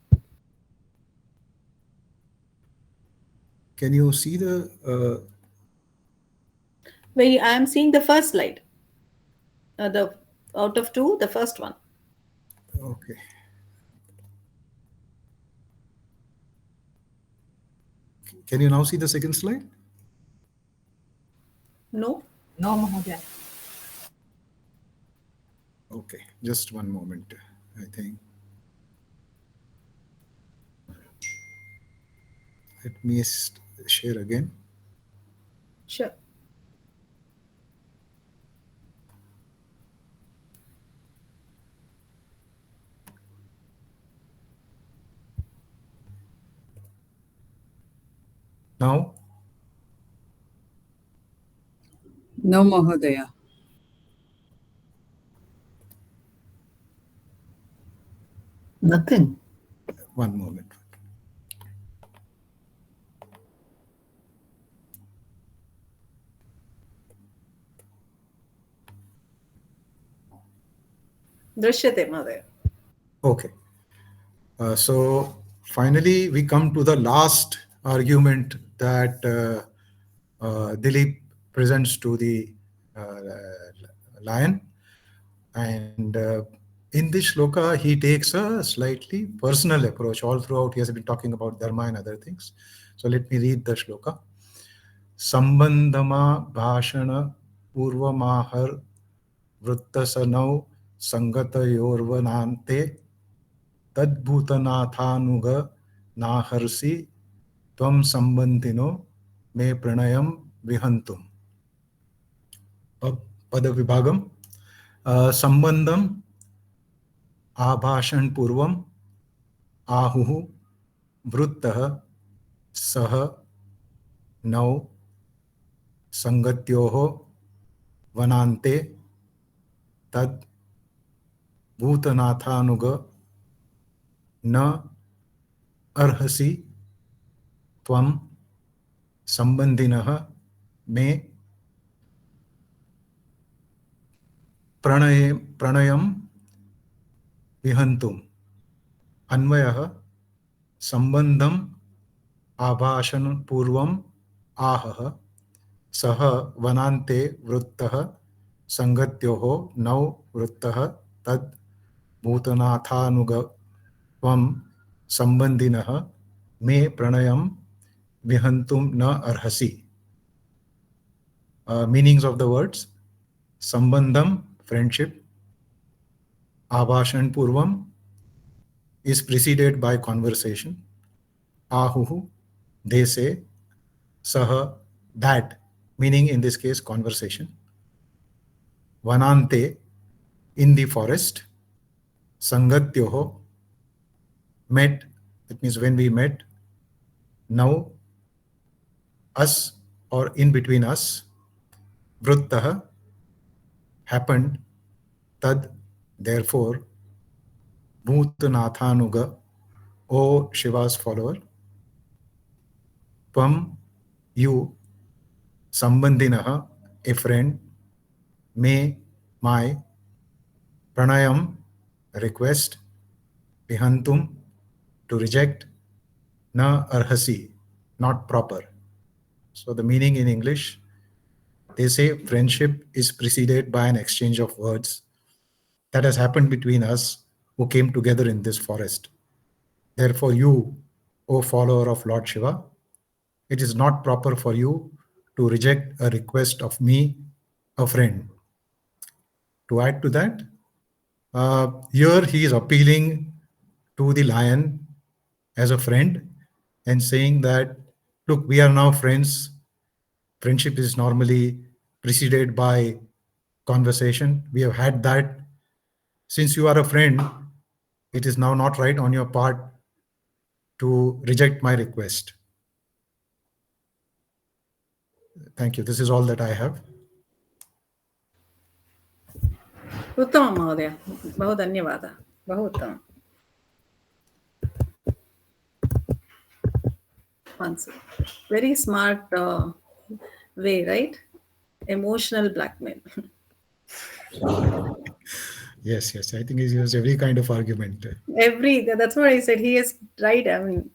Can you see the? I am seeing the first slide. The out of two, the first one. Okay. Can you now see the second slide? No. No, Mahodaya. Okay, just one moment. I think. Let me share again. Sure. Now, No, Mahodaya. Nothing. one moment. Drishyate, Mahodaya. Okay. So finally, we come to the last argument that Dilip presents to the lion. And in this shloka, he takes a slightly personal approach. All throughout, he has been talking about dharma and other things. So let me read the shloka. Sambandhama bhashana purvamahar vrittasanau sangatayorvanante tadbhutanathanuga naharsi tvam sambandhino me pranayam vihantum. Padavibhagam. Sambandham आभाषण पूर्वम आहुः वृत्तः सह नौ संगत्योः वनान्ते तद भूतनाथानुग न अर्हसि त्वं संबंधिनः मे प्रणयम विहन्तुम्. अन्वयः संबंधम आभाषण पूर्वम आहः सह वनान्ते वृत्तः संगत्योः नौ वृत्तः तद भूतनाथानुग त्वं संबंधिनः मे प्रणयम विहंतुम न अर्हसि. Meanings of the words: Sambandham, friendship. Abhashan Purvam is preceded by conversation. Ahuhu, they say. Saha, that, meaning in this case conversation. Vanante, in the forest. Sangatyoho, met, that means when we met. Now, us or in between us. Vrittaha, happened. Tad, therefore. Bhutanathanuga, O Shiva's follower. Tvam, you. Sambandhinaha, a friend. Me, my. Pranayam, request. Vihantum, to reject. Na arhasi, not proper. So the meaning in English, they say friendship is preceded by an exchange of words that has happened between us who came together in this forest. Therefore you, O follower of Lord Shiva, it is not proper for you to reject a request of me, a friend. To add to that, Here he is appealing to the lion as a friend and saying that, look, we are now friends. Friendship is normally preceded by conversation. We have had that. Since you are a friend, it is now not right on your part to reject my request. Thank you. This is all that I have. उत्तमं महोदय, बहु धन्यवादः, बहु उत्तमम्. Very smart way, right? Emotional blackmail. Yes, I think he's used every kind of argument. That's what I said. He is right. I mean,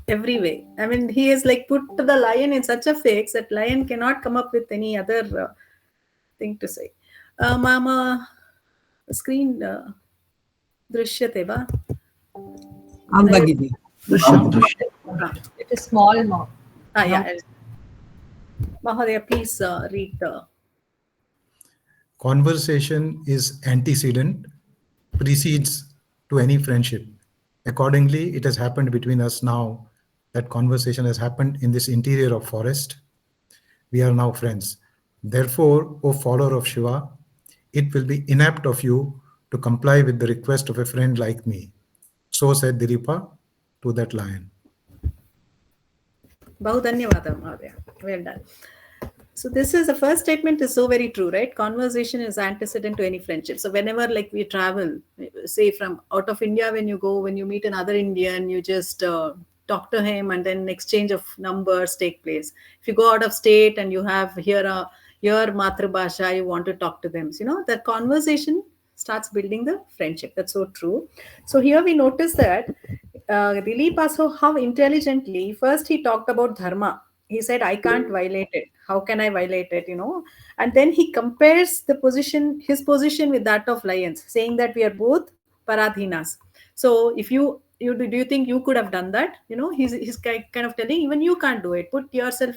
every way. I mean, he has like put the lion in such a fix that lion cannot come up with any other thing to say. Mama, screen drishyate va? आं भगिनि It is small now. Yeah. Mahodaya, please read the. Conversation is antecedent, precedes to any friendship. Accordingly, it has happened between us now. That conversation has happened in this interior of forest. We are now friends. Therefore, O follower of Shiva, it will be inapt of you to comply with the request of a friend like me. So said Dilipa to that lion. Bahu dhanyavada, Mahodaya. Well done. So this is the first statement is so very true, right? Conversation is antecedent to any friendship. So whenever like we travel, say from out of India, when you meet another Indian, you just talk to him and then exchange of numbers take place. If you go out of state and you have your Matrabhasha, you want to talk to them. So, that conversation starts building the friendship. That's so true. So here we notice that Dilip also how intelligently, first he talked about dharma. He said, I can't violate it. How can I violate it? And then he compares his position with that of lions, saying that we are both paradhinas. So if do you think you could have done that? He's kind of telling, even you can't do it. Put yourself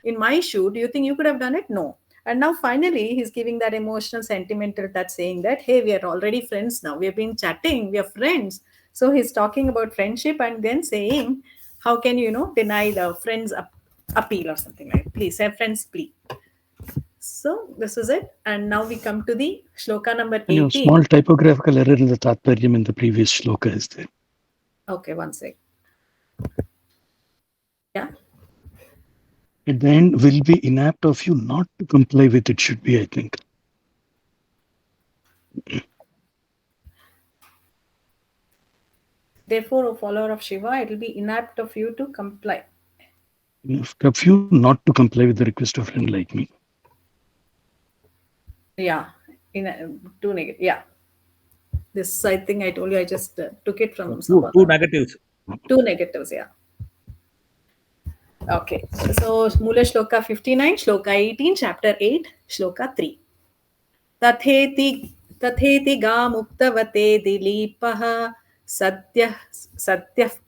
in my shoe. Do you think you could have done it? No. And now finally he's giving that emotional sentimental touch, saying that, hey, we are already friends now. We have been chatting. We are friends. So he's talking about friendship and then saying, how can you, deny the friends appeal or something like that. Please have friends plea. So this is it. And now we come to the shloka number 18. Small typographical error in the Tatparyam in the previous shloka is there. Okay, one sec. Yeah. At the end, will be inapt of you not to comply with it, should be, I think. Therefore, O follower of Shiva, it will be inapt of you to comply. Of you not to comply with the request of a friend like me. Yeah, two negative. Yeah. This, I think I told you, I just took it from two negatives. Two negatives, yeah. Okay. So, Mula Shloka 59, Shloka 18, Chapter 8, Shloka 3. Tatheti ga muktavate dilipah satyah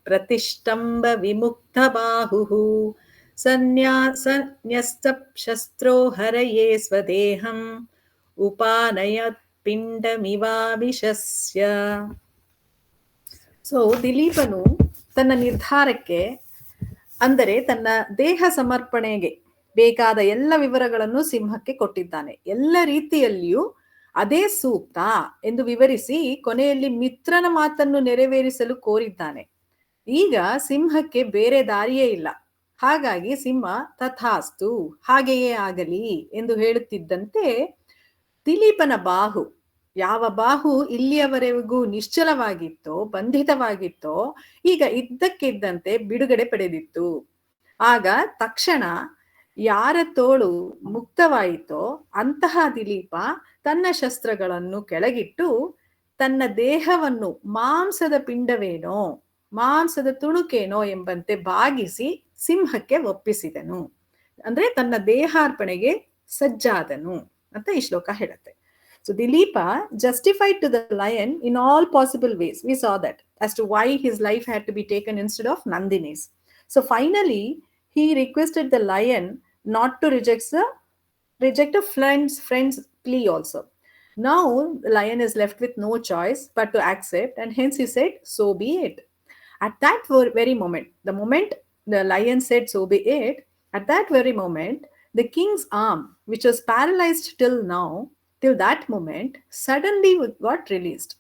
pratishhtamba vimukta bahuhu sanyastap shastro haraye swadeham upanayat pindamivavishasya. So, ದಿಲೀಪನು ತನ್ನ ನಿರ್ಧಾರಕ್ಕೆ, ಅಂದರೆ ತನ್ನ ದೇಹ ಸಮರ್ಪಣೆಗೆ ಬೇಕಾದ ಎಲ್ಲ ವಿವರಗಳನ್ನು ಸಿಂಹಕ್ಕೆ ಕೊಟ್ಟಿದ್ದಾನೆ. ಎಲ್ಲ ರೀತಿಯಲ್ಲಿಯೂ ಅದೇ ಸೂಕ್ತ ಎಂದು ವಿವರಿಸಿ ಕೊನೆಯಲ್ಲಿ ಮಿತ್ರನ ಮಾತನ್ನು ನೆರವೇರಿಸಲು ಕೋರಿದ್ದಾನೆ. ಈಗ ಸಿಂಹಕ್ಕೆ ಬೇರೆ ದಾರಿಯೇ ಇಲ್ಲ. ಹಾಗಾಗಿ ಸಿಂಹ ತಥಾಸ್ತು, ಹಾಗೆಯೇ ಆಗಲಿ ಎಂದು ಹೇಳುತ್ತಿದ್ದಂತೆ ದಿಲೀಪನ ಬಾಹು, ಯಾವ ಬಾಹು ಇಲ್ಲಿಯವರೆಗೂ ನಿಶ್ಚಲವಾಗಿತ್ತೋ, ಬಂಧಿತವಾಗಿತ್ತೋ, ಈಗ ಇದ್ದಕ್ಕಿದ್ದಂತೆ ಬಿಡುಗಡೆ ಪಡೆದಿತ್ತು. ಆಗ ತಕ್ಷಣ ಯಾರ ತೋಳು ಮುಕ್ತವಾಯಿತೋ ಅಂತಹ ದಿಲೀಪ ತನ್ನ ಶಸ್ತ್ರಗಳನ್ನು ಕೆಳಗಿಟ್ಟು ತನ್ನ ದೇಹವನ್ನು ಮಾಂಸದ ಪಿಂಡವೇನೋ, ಮಾಂಸದ ತುಣುಕೇನೋ ಎಂಬಂತೆ ಭಾಗಿಸಿ ಸಿಂಹಕ್ಕೆ ಒಪ್ಪಿಸಿದನು. ಅಂದ್ರೆ ತನ್ನ ದೇಹಾರ್ಪಣೆಗೆ ಸಜ್ಜಾದನು ಅಂತ ಈ ಶ್ಲೋಕ ಹೇಳುತ್ತೆ. So Dilipa justified to the lion in all possible ways. We saw that as to why his life had to be taken instead of Nandini's. So finally, he requested the lion not to reject a friend's plea also. Now the lion is left with no choice but to accept, and hence he said, "So be it." At that very moment, the moment the lion said, "So be it," at that very moment, the king's arm, which was paralyzed till now, till that moment, suddenly got released.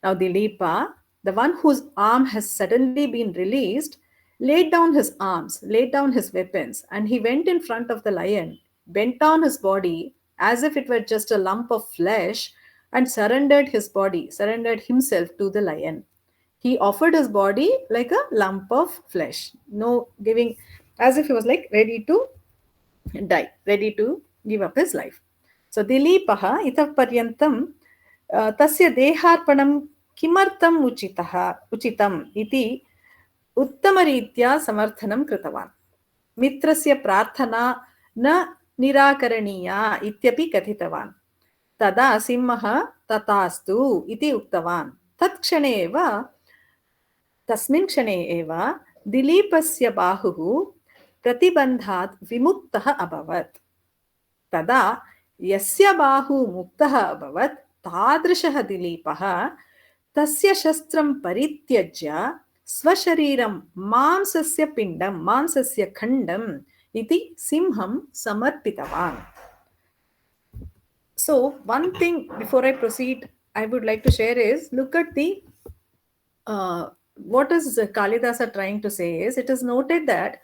Now, Dilipa, the one whose arm has suddenly been released, laid down his arms, laid down his weapons, and he went in front of the lion, bent down his body as if it were just a lump of flesh, and surrendered his body, surrendered himself to the lion. He offered his body like a lump of flesh, no giving, as if he was like ready to die, ready to give up his life. So Dilipah itah paryantam tasya deharpanam किमर्थम् उचितः उचितम् इति उत्तमरीत्या समर्थनं कृतवान्. मित्रस्य प्रार्थना न निराकरणीया इत्यपि कथितवान्. तदा सिंहः तथास्तु इति उक्तवान्. तत्क्षणे एव तस्मिन् क्षणे एव दिलीपस्य बाहुः प्रतिबन्धात् विमुक्तः अभवत्. तदा यस्य बाहुः मुक्तः अभवत् तादृशः दिलीपः तस्य शस्त्रं परित्यज्य स्वशरीरं मांसस्य पिण्डं मांसस्य खण्डम् इति सिंहं समर्पितवान्. So one thing before I proceed, I would like to share is, look at the what is Kalidasa trying to say is, it is noted that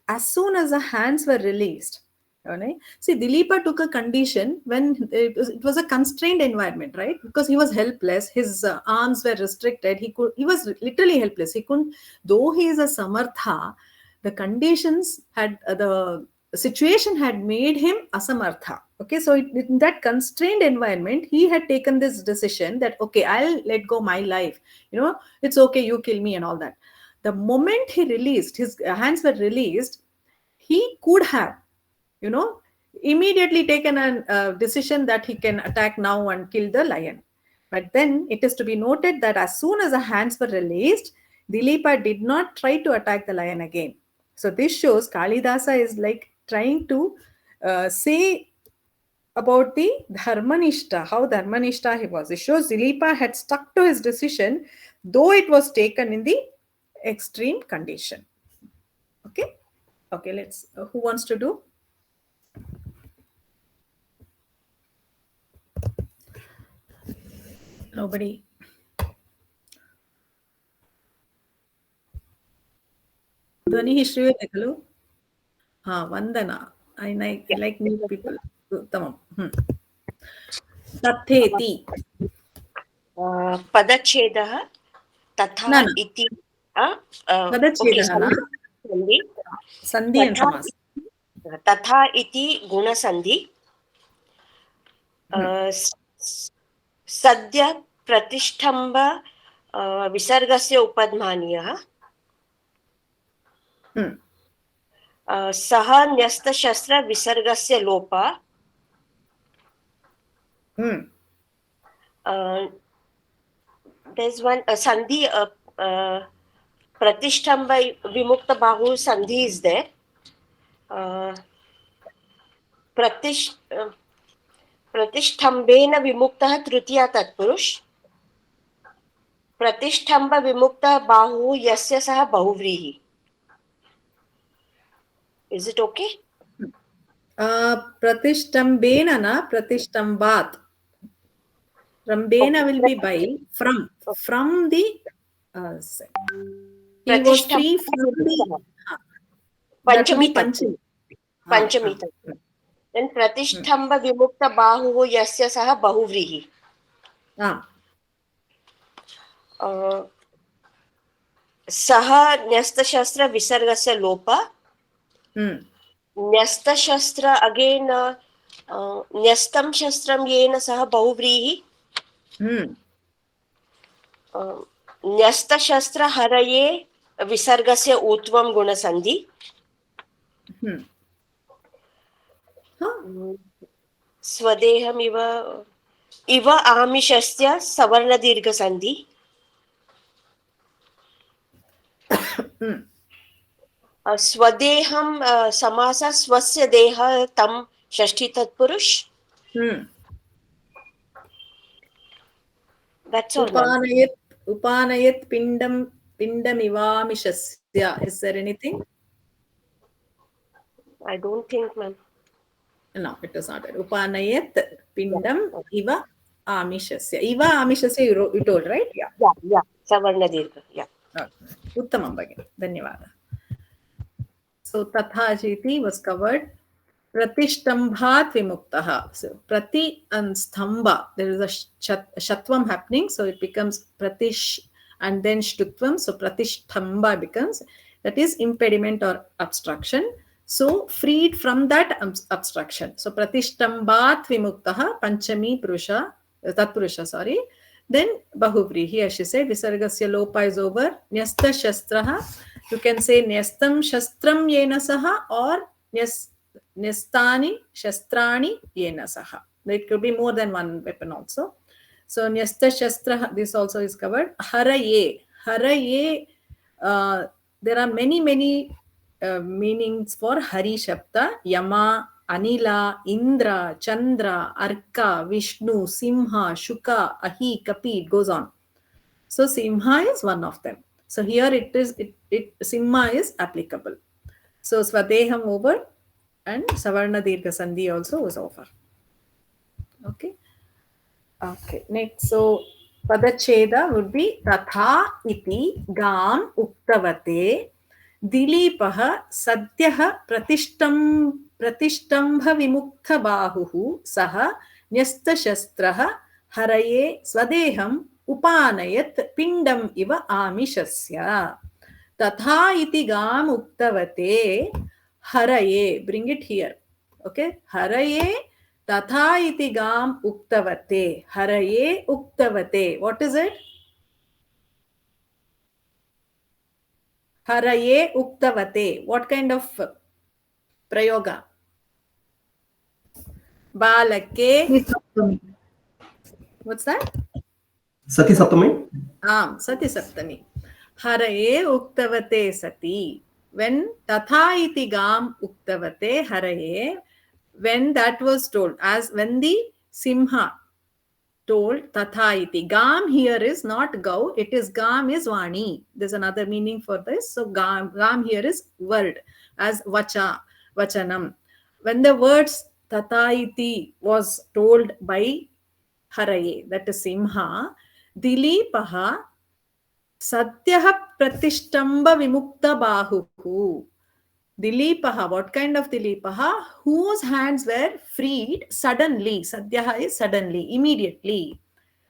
as soon as the hands were released, right? See, Dilipa took a condition when it was a constrained environment, right? Because he was helpless, his arms were restricted, he was literally helpless. He couldn't, though he is a samartha, the conditions had the situation had made him asamartha. Okay, so in that constrained environment, he had taken this decision that, okay, I'll let go my life. It's okay, you kill me and all that. The moment he released, his hands were released, he could have, immediately taken a decision that he can attack now and kill the lion. But then it is to be noted that as soon as the hands were released, Dilipa did not try to attack the lion again. So this shows Kalidasa is like trying to say about the Dharmanishta, how Dharmanishta he was. It shows Dilipa had stuck to his decision, though it was taken in the extreme condition. Okay, let's, who wants to do? Nobody. Dhvaniः श्रूयते खलु? Vandana. I like new people. Uttamam. Tatheti. पदच्छेदः तथा इति पदच्छेदः न सन्धि and समास. तथा इति गुणसन्धि. सद्य प्रतिष्ठम्भ विसर्गस्य उपध्मानीयः. सः न्यस्तशस्त्र विसर्गस्य लोप. There's one sandhi, pratishthamba vimukta bahu sandhi is there. प्रतिष्ठम्भेन विमुक्तः तृतीया तत्पुरुष. प्रतिष्ठम्भ विमुक्तः बाहुः यस्य सः बहुव्रीहि. Is it okay? Pratishtambena na pratishtambhat. Rambena will be by, from the he was free from the Panchami. Panchami. Then Pratishtamba Vimukta Bahu Yasya Saha Bahuvrihi. Saha Nyasta Shastra Visargasya Lopa. Nyasta Shastra again Nyastam Shastram Yena Saha Bahuvrihi. Nyasta Shastra Haraye Visargasya Utvam Gunasandhi. स्वदेहम इव आमिषस्य सवर्ण दीर्घ संधि. स्वदेहम समास स्वस्य देह तम षष्ठी तत्पुरुष. That's all, ma'am. Upanayat pindamivamishasya. Is there anything? I don't think, ma'am. No, it is not. Upanayat pindam Yeah. iva amishasya. Iva amishasya you told, right? Yeah. Yeah. Savarna Dirgha. Yeah. Uttamam Bhagini. Dhanyavada. So Tatha Jiti was covered. Pratistambhat vimuktaha. So Prati and Stamba, there is a Shatvam happening, so it becomes Pratish and then Shtutvam. So Pratistamba becomes, that is impediment or obstruction. So freed from that obstruction. So Pratistambat vimuktaha, Panchami Purusha, Tatpurusha, sorry. Then Bahuvrihi, as she said, Visargasya Lopa is over. Nyasta Shastraha. You can say Nyastam Shastram Yena Saha or Nyastani Shastrani Yena Saha. It could be more than one weapon also. So Nyasta Shastra, this also is covered. Haraye. Haraye, there are many meanings for Hari Shabda. Yama, Anila, Indra, Chandra, Arka, Vishnu, Simha, Shuka, Ahi, Kapi, it goes on. So Simha is one of them. So here it is, Simha is applicable. So Swadeham over and Savarna Dirgha Sandhi also was over. Okay. Okay. Next, so Padacheda would be Tatha iti gam uktavate Dileepaha Sadhyaha Pratistambha Vimukha Bahuhu Saha Nyasta Shastraha Haraye Swadeham Upanayat Pindam Iva Amishasya. Tatha iti gam uktavate Haraye. Bring it here. Okay. Haraye Tatha iti gam uktavate. Haraye uktavate. What is it? Haraye uktavate. What kind of prayoga? Balake. What's that? Sati Saptami. Sati Saptami. Haraye uktavate sati. When tatha iti gam uktavate haraye, when that was told, as when the Simha told tatha iti. Gam here is not gau, it is gam is vani. There's another meaning for this. So gam here is word, as vachanam. When the words tatha iti was told by Haraye, that is Simha, Dileepaha Satyaha Pratistamba Vimukta Bahuhu. Dileepaha, what kind of Dileepaha? Whose hands were freed suddenly. Sadhyaha is suddenly, immediately.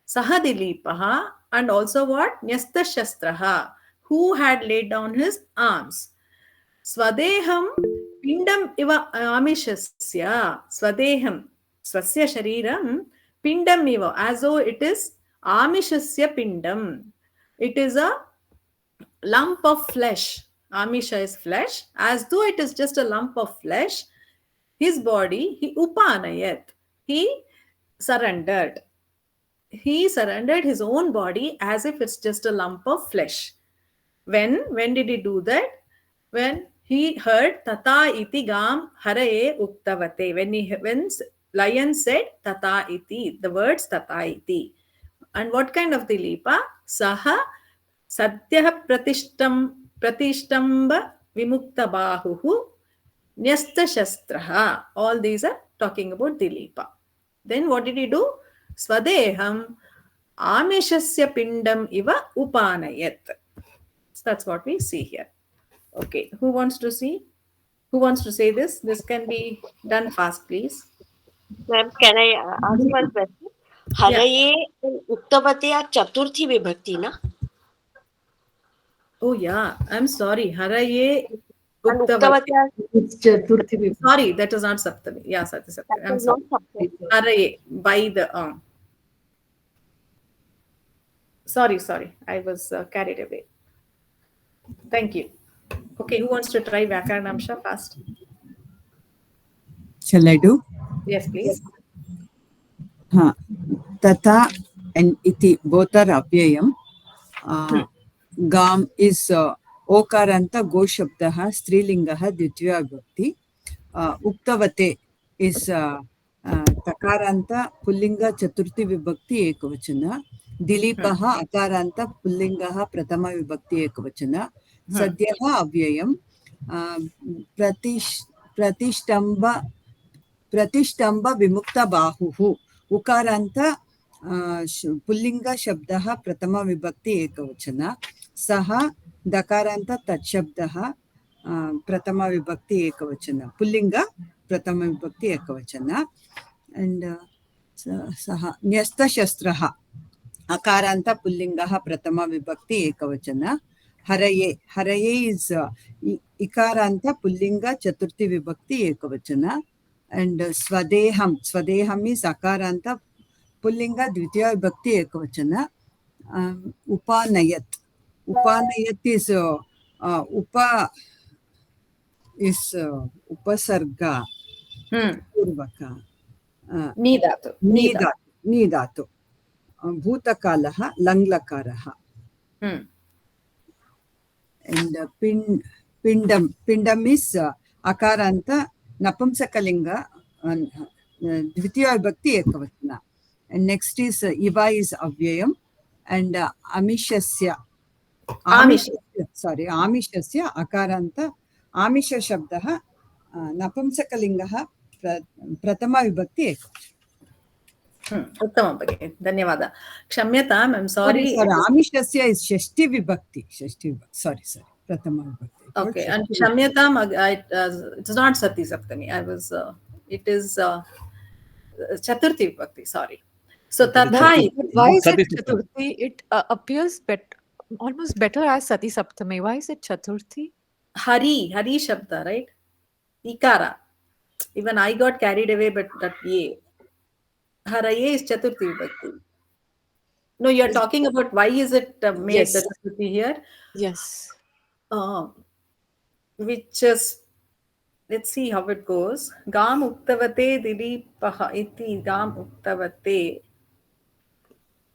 Saha Dileepaha, and also what? Nyasta Shastraha, who had laid down his arms. Swadeham Pindam Iva Amishasya. Swadeham, Swasya Shariram, Pindam Iva, as though it is Amishasya Pindam. It is a lump of flesh. Amisha is flesh. As though it is just a lump of flesh, his body, he upanayat. He surrendered. He surrendered his own body as if it's just a lump of flesh. When did he do that? When he heard Tata iti gam haraye uktavate. When lion said Tata iti, the words Tata iti. And what kind of Dileepa? Saha Satyah Pratistamba Vimukta Bahuhu Nyasta Shastraha. All these are talking about Dileepa. Then what did he do? Swadeham Amishasya Pindam Iva Upanayat. So that's what we see here. Okay, who wants to see? Who wants to say this? This can be done fast, please. Ma'am, can I ask one question? Haraye and Uttavate are Chaturthi Vibhakti, na? Oh yeah, I'm sorry. Haraye And Uttavate. It's Chaturthi Vibhakti. Sorry, that is not Saptami. Yeah, Sati Saptami. I'm sorry. Haraye, by the Sorry. I was carried away. Thank you. Okay, who wants to try Vyakaranamsha fast? Shall I do? Yes, please. Tata and iti both are apyayam. Gam is okaranta go shabdaha strilingaha ditya vibhakti. Uktavate is takaranta pullinga chaturthi vibhakti ekavachana. दिलीपः अकारान्त पुल्लिङ्गः प्रथमविभक्ति एकवचन सद्यः अव्ययं प्रतिष्ठम्भ प्रतिष्ठम्भ विमुक्तबाहुः उकारान्त पुल्लिङ्गशब्दः प्रथमविभक्ति एकवचन सः दकारान्त तत्शब्दः प्रथमविभक्ति एकवचन पुल्लिङ्ग प्रथमविभक्ति एकवचन and सः न्यस्तशस्त्रः अकारान्त पुल्लिङ्गः प्रथमविभक्ति एकवचन हरये हरये इस् इकारान्त पुल्लिङ्ग चतुर्थी विभक्ति एकवचन and swadeham is akaranta pullinga dvitiya vibhakti ekavachana upanayat is upasarga purvaka nidatu bhutakalah langlakaraha and pindam is akaranta napumsakalinga dvitiya vibhakti ekavachana and next is iva is avyayam and amishasya akaranta amisha shabdah napumsakalingah prathama vibhakti ekavachana उत्तमं भगिनि धन्यवादः क्षम्यताम् I am सारी आमिषस्य is षष्ठी विभक्ति sorry prathama vibhakti okay and क्षम्यताम् it's not sati saptami I was it is chaturthi vibhakti sorry so tatha why is it chaturthi it appears almost better as sati saptami why is it chaturthi hari shabda right ikara even I got carried away but that ye haraye is chaturthi vibhakti no you are talking about why is it made yes. the chaturthi here yes which is let's see how it goes gam uktavate dileepaha iti gam uktavate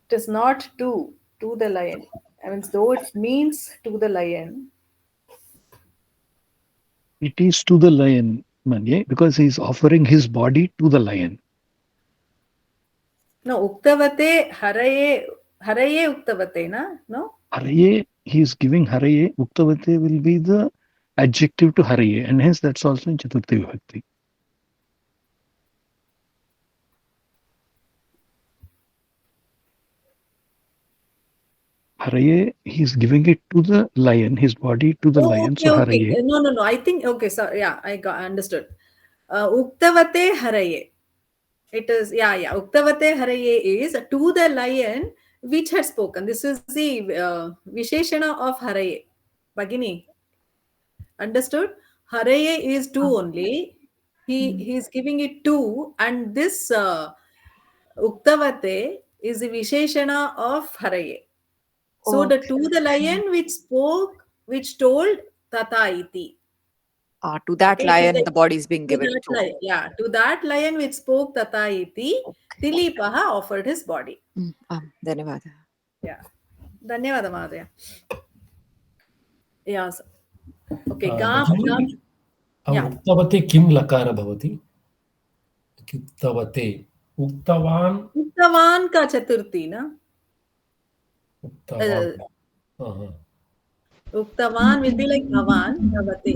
it is not to the lion I mean though it means to the lion it is to the lion Manye because he is offering his body to the lion no uktavate haraye uktavate na no haraye he is giving haraye uktavate will be the adjective to haraye and hence that's also in chaturthi vibhakti haraye he is giving it to the lion his body to the lion okay, so okay. haraye no I think okay so yeah I got understood uktavate haraye it is yeah uktavate haraye is to the lion which had spoken this is the visheshana of haraye Bhagini understood haraye is to only he is giving it to and this uktavate is the visheshana of haraye so the to the lion which spoke which told tata iti to that lion the body is being given to to that lion which spoke tata iti Dileepaha offered his body dhanyawada yeah dhanyawada Mahadaya yes okay gam uktavate kim lakara bhavati uktavate uktavan ka chaturthi na uktavan will be like bhavan bhavate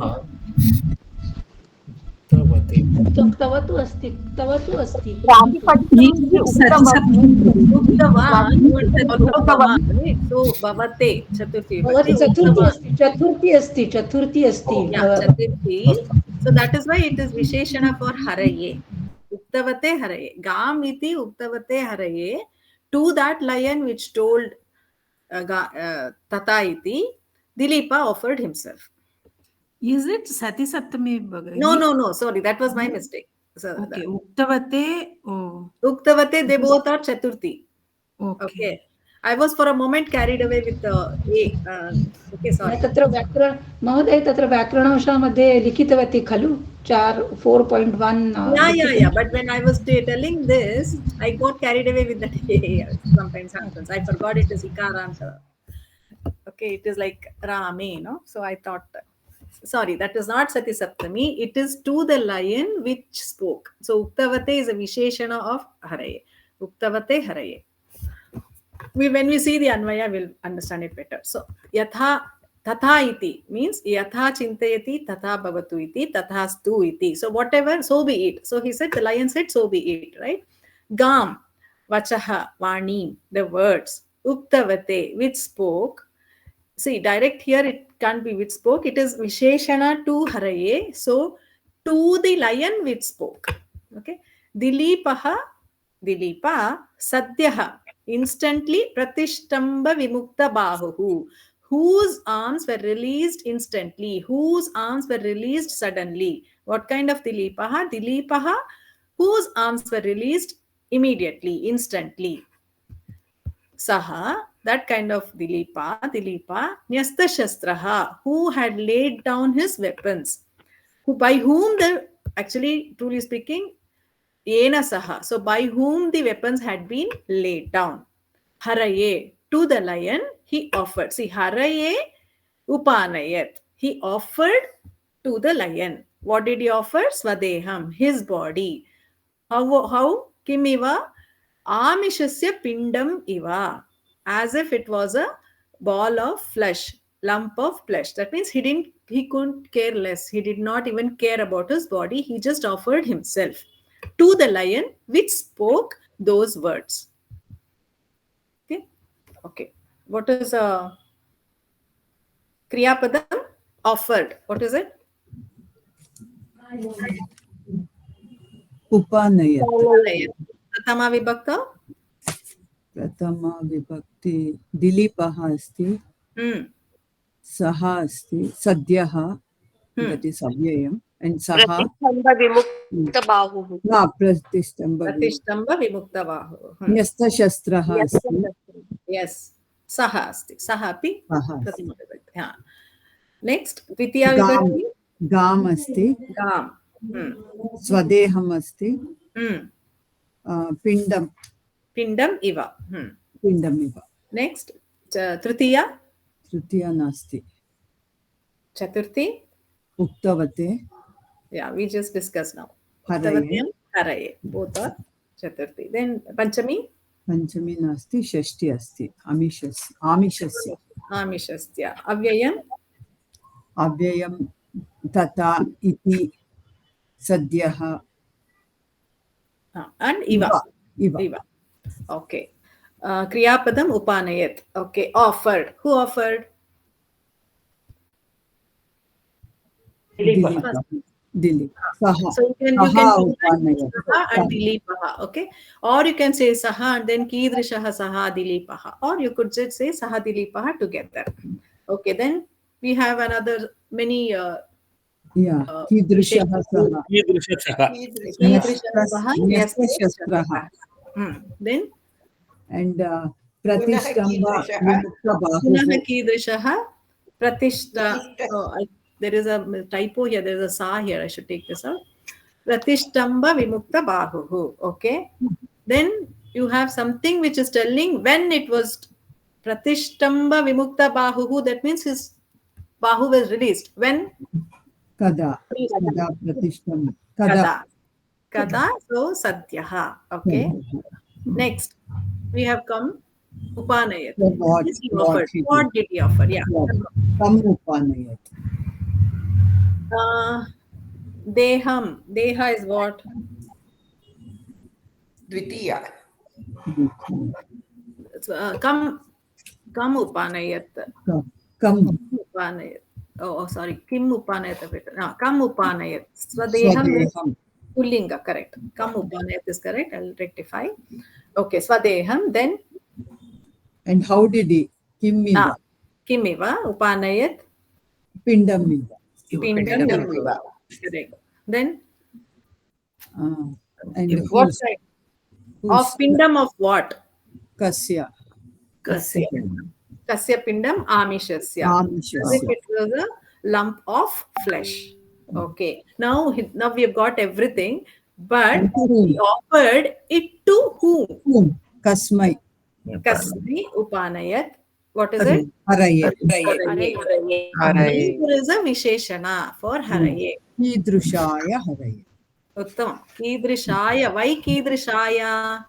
तवतु अस्ति so bhavate chaturthi अस्ति so that is why it is visheshana for haraye uktavate haraye gam iti uktavate haraye to that lion which told tata iti Dileepa offered himself. Is it Sati Saptami? No. Sorry, that was my mistake. So okay, Uktavate. Oh. Uktavate, they both are Chaturthi. Okay. I was for a moment carried away with the A. Okay, sorry. तत्र व्याकरण महोदय तत्र व्याकरणभाषामध्ये लिखितवती खलु 4.1 yeah but when I was telling this I got carried away with that A. Sometimes happens I forgot it is ikaranta. Okay, it is like Rame, no? So I thought, sorry, that is not Sati Saptami. It is to the lion which spoke. So Uktavate is a Visheshana of Haraye. Uktavate Haraye. when we see the Anvaya, we'll understand it better. So, yatha tatha iti means yatha chintayati tatha bhavatu iti tatha stu iti. So, whatever, so be it. So, he said, the lion said, so be it, right? Gam, vachaha, vani, the words. Uktavate, which spoke. See, direct here, it can't be which spoke. It is Visheshana to Haraye. So, to the lion which spoke. Okay. Dilipaha, Dilipa, Sadhyaha, instantly Pratishtamba Vimukta Bahuhu, whose arms were released instantly, whose arms were released suddenly. What kind of Dilipaha? Dilipaha, whose arms were released immediately, instantly. Saha, that kind of Dilipa, Nyasta Shastraha, who had laid down his weapons, who by whom the, actually, truly speaking, Yena Saha, so by whom the weapons had been laid down. Haraye, to the lion, he offered. See, Haraye Upanayat, he offered to the lion. What did he offer? Swadeham, his body. How? Kimiva? Amishasya pindam iva. As if it was a ball of flesh, lump of flesh. That means he couldn't care less. He did not even care about his body. He just offered himself to the lion which spoke those words. Okay. Okay. What is a Kriyapadam? Offered. What is it? Upanayat. Pratama vibhakta? Pratama vibhakti. Dilipaha asti. Saha asti. Sadhyaha. That is avyayam. And saha. Pratistamba vimukta bahuhu. Pratistamba vimukta bahu. Nyasta shastraha asti. Yes. Saha asti. Saha api. Pratama vibhakti. Yeah. Next. Dvitiya vibhakti. Gam asti. Gam. Swadeham asti. Pindam. Pindam iva. Pindam iva. Next. Tritiya. Tritiya nasti. Chaturthi. Uktavate. Yeah, we just discussed now. Haraye. Haraye. Both are Chaturthi. Then Panchami. Panchami nasti. Shashti asti. Amishasya. Amishasya. Avyayam. Avyayam tata iti sadhyaha. And Iva. Iva. Okay. Kriyapadam Upanayat. Okay. Offered. Who offered? Dilip. Saha. So you can Saha and Dilipaha. Okay. Or you can say Saha and then Kidrishaha Saha Dilipaha. Or you could just say Saha Dilipaha together. Okay. Then we have another many. Kidrishaha Saha. Kidrishaha Saha. Yes. Then. And Pratistamba Vimukta Bahu. Kidrishaha Pratishta. There is a typo here. There is a sa here. I should take this out. Pratistamba Vimukta Bahuhu. Okay. Then you have something which is telling when it was Pratistamba Vimukta Bahuhu. That means his Bahu was released. When? Kada. Kada Pratistamba. Kada. Kada. So Sadhyaha. Okay. Next. We have come Upanayat. What did he offer? Yeah. Come Upanayat. Deham. Deha is what? Dvitiya. Come Upanayat. Come Upanayat. Oh, sorry. Kim Upanayat. No, Kam Upanayat. Swadeham is Pullinga, correct. Kam Upanayat is correct. I'll rectify. Okay, Swadeham. Then? And how did he? Kimiva. Kimiva. Upanayat. Pindamiva. Pindamiva. Correct. Then? And what side? Of Pindam of what? Kasya. Kasya Pindam Amishasya. As if it was a lump of flesh. Okay. Now we have got everything. But he offered it to whom? Kasmai. Kasmai Upanayat. What is it? Haraye. There is a Visheshana for Haraye. Kidrushaya Haraye. Uttam. Kidrishaya. Why Kidrishaya?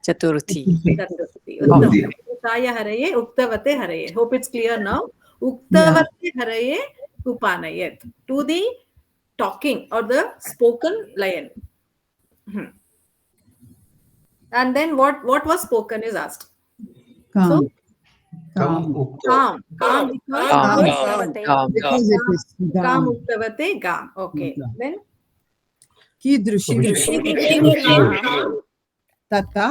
Chaturthi. Uttaya Haraye, Uktavate Haraye. Hope it's clear now. Uktavate Haraye Upanayat. To the talking or the spoken lion. And then what was spoken is asked. So Calm. calm because Because it is Kam Gam. Uktavate Gam. Okay. Then Kidrushi Tata.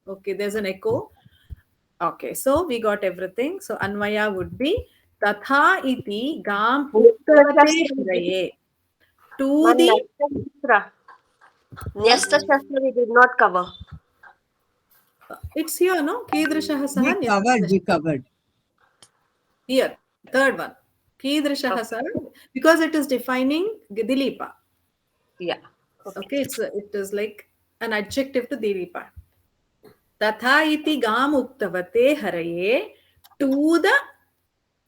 Okay, there's an echo. Okay, so we got everything. So Anvaya would be Tatha iti Gam Uktavate Haraye. To the Nyasta Shastra we did not cover. It's here, no? Kidrishaha saha We covered. Here, third one. Kidrishaha saha, because it is defining Dilipa. Yeah. Okay, it is like an adjective to Dilipa. Tatha iti Gam Uktavate Haraye, to the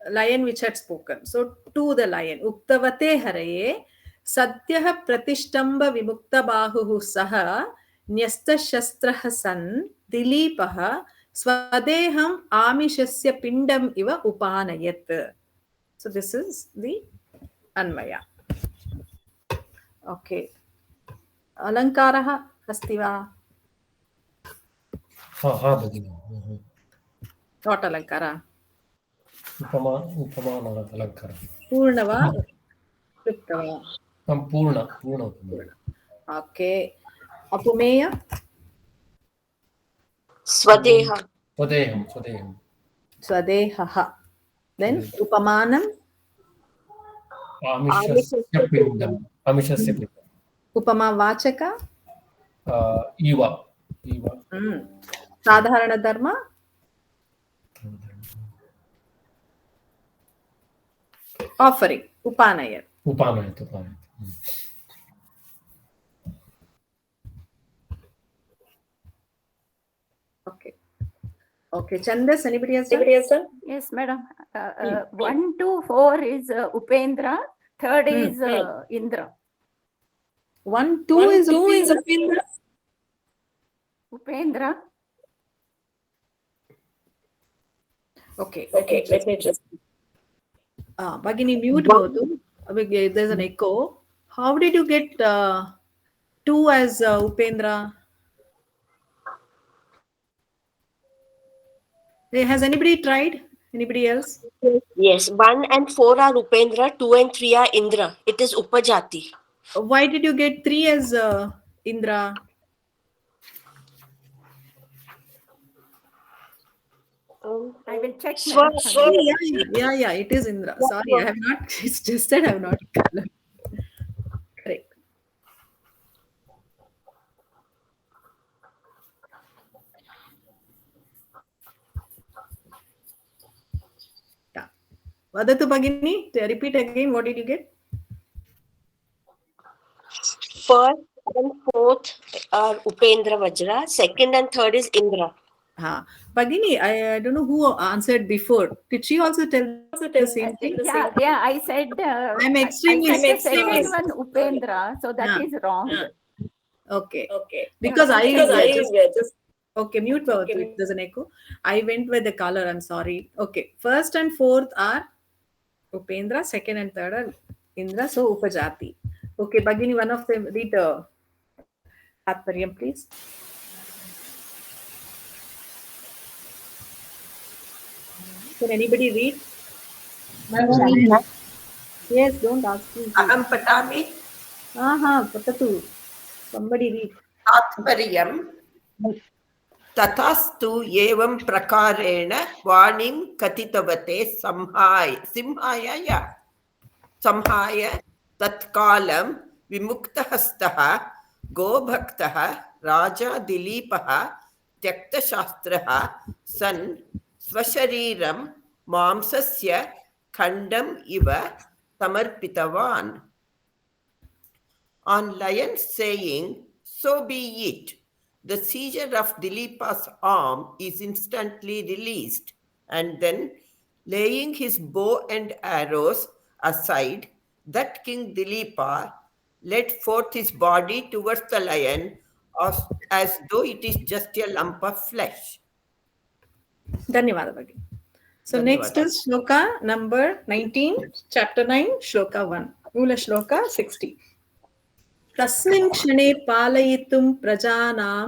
lion which had spoken. So to the lion. Uktavate Haraye, Satyah Pratishhtamba Vimukta Bahuhu Saha, Nyasta Shastraha San, Dilipaha, Swadeham Amishasya Pindam Iva Upanayat. So this is the Anvaya. Okay. Alankaraha अस्ति वा? भगिनि What alankara? उपमानलङ्कारः Purna va? Kripta va? पूर्ण उपमा Okay. Apumeya? Swadeha. स्वदेहं Swadehaha. Then upamanam? आमिषस्य पिण्डम् Upama vachaka? इव Sadharana dharma? Offering. Upanayat. Okay. Okay. Chandas, anybody else? Yes, madam. 1 to 4 is Upendra. Third is Indra. 1, 2 is Upendra. Upendra. Okay. Let me just. Bhagini, mute both. There's an echo. How did you get 2 as Upendra? Has anybody tried? Anybody else? Yes, 1 and 4 are Upendra, 2 and 3 are Indra. It is Upajati. Why did you get 3 as Indra? I will check. Yeah, it is Indra. Sorry, I have not. It's just that I have not. Correct. Yeah. Vadatu Bhagini, repeat again. What did you get? First and fourth are Upendra Vajra. Second and third is Indra. Bhagini, I don't know who answered before. Did she also tell the same thing? Yeah, I said. I'm extremely. I said the second one Upendra, so that is wrong. Okay. Because I just okay, mute Bhavatu. There's an echo. I went with the color. I'm sorry. Okay. First and fourth are Upendra. Second and third are Indra. So Upajati. Okay, Bhagini, one of them read Tatparyam, please. Can anybody read? Yes, don't ask me. Aham patami. Patatu. Somebody read. Tatparyam. Tatastu evam prakarena vanim katitavate simhaya tatkalam vimuktahastah gobhaktah raja dilipah tyaktashastrah san swashariram mamsasya khandam iva samarpitavan. On lion saying, "So be it," the seizure of Dilipa's arm is instantly released, and then, laying his bow and arrows aside, that King Dilipa led forth his body towards the lion, as though it is just a lump of flesh. Dhanyavada Bhagini. So next is shloka number 19, chapter 9, shloka 1. Mula shloka 60. Tasmin kshane palayitum prajanam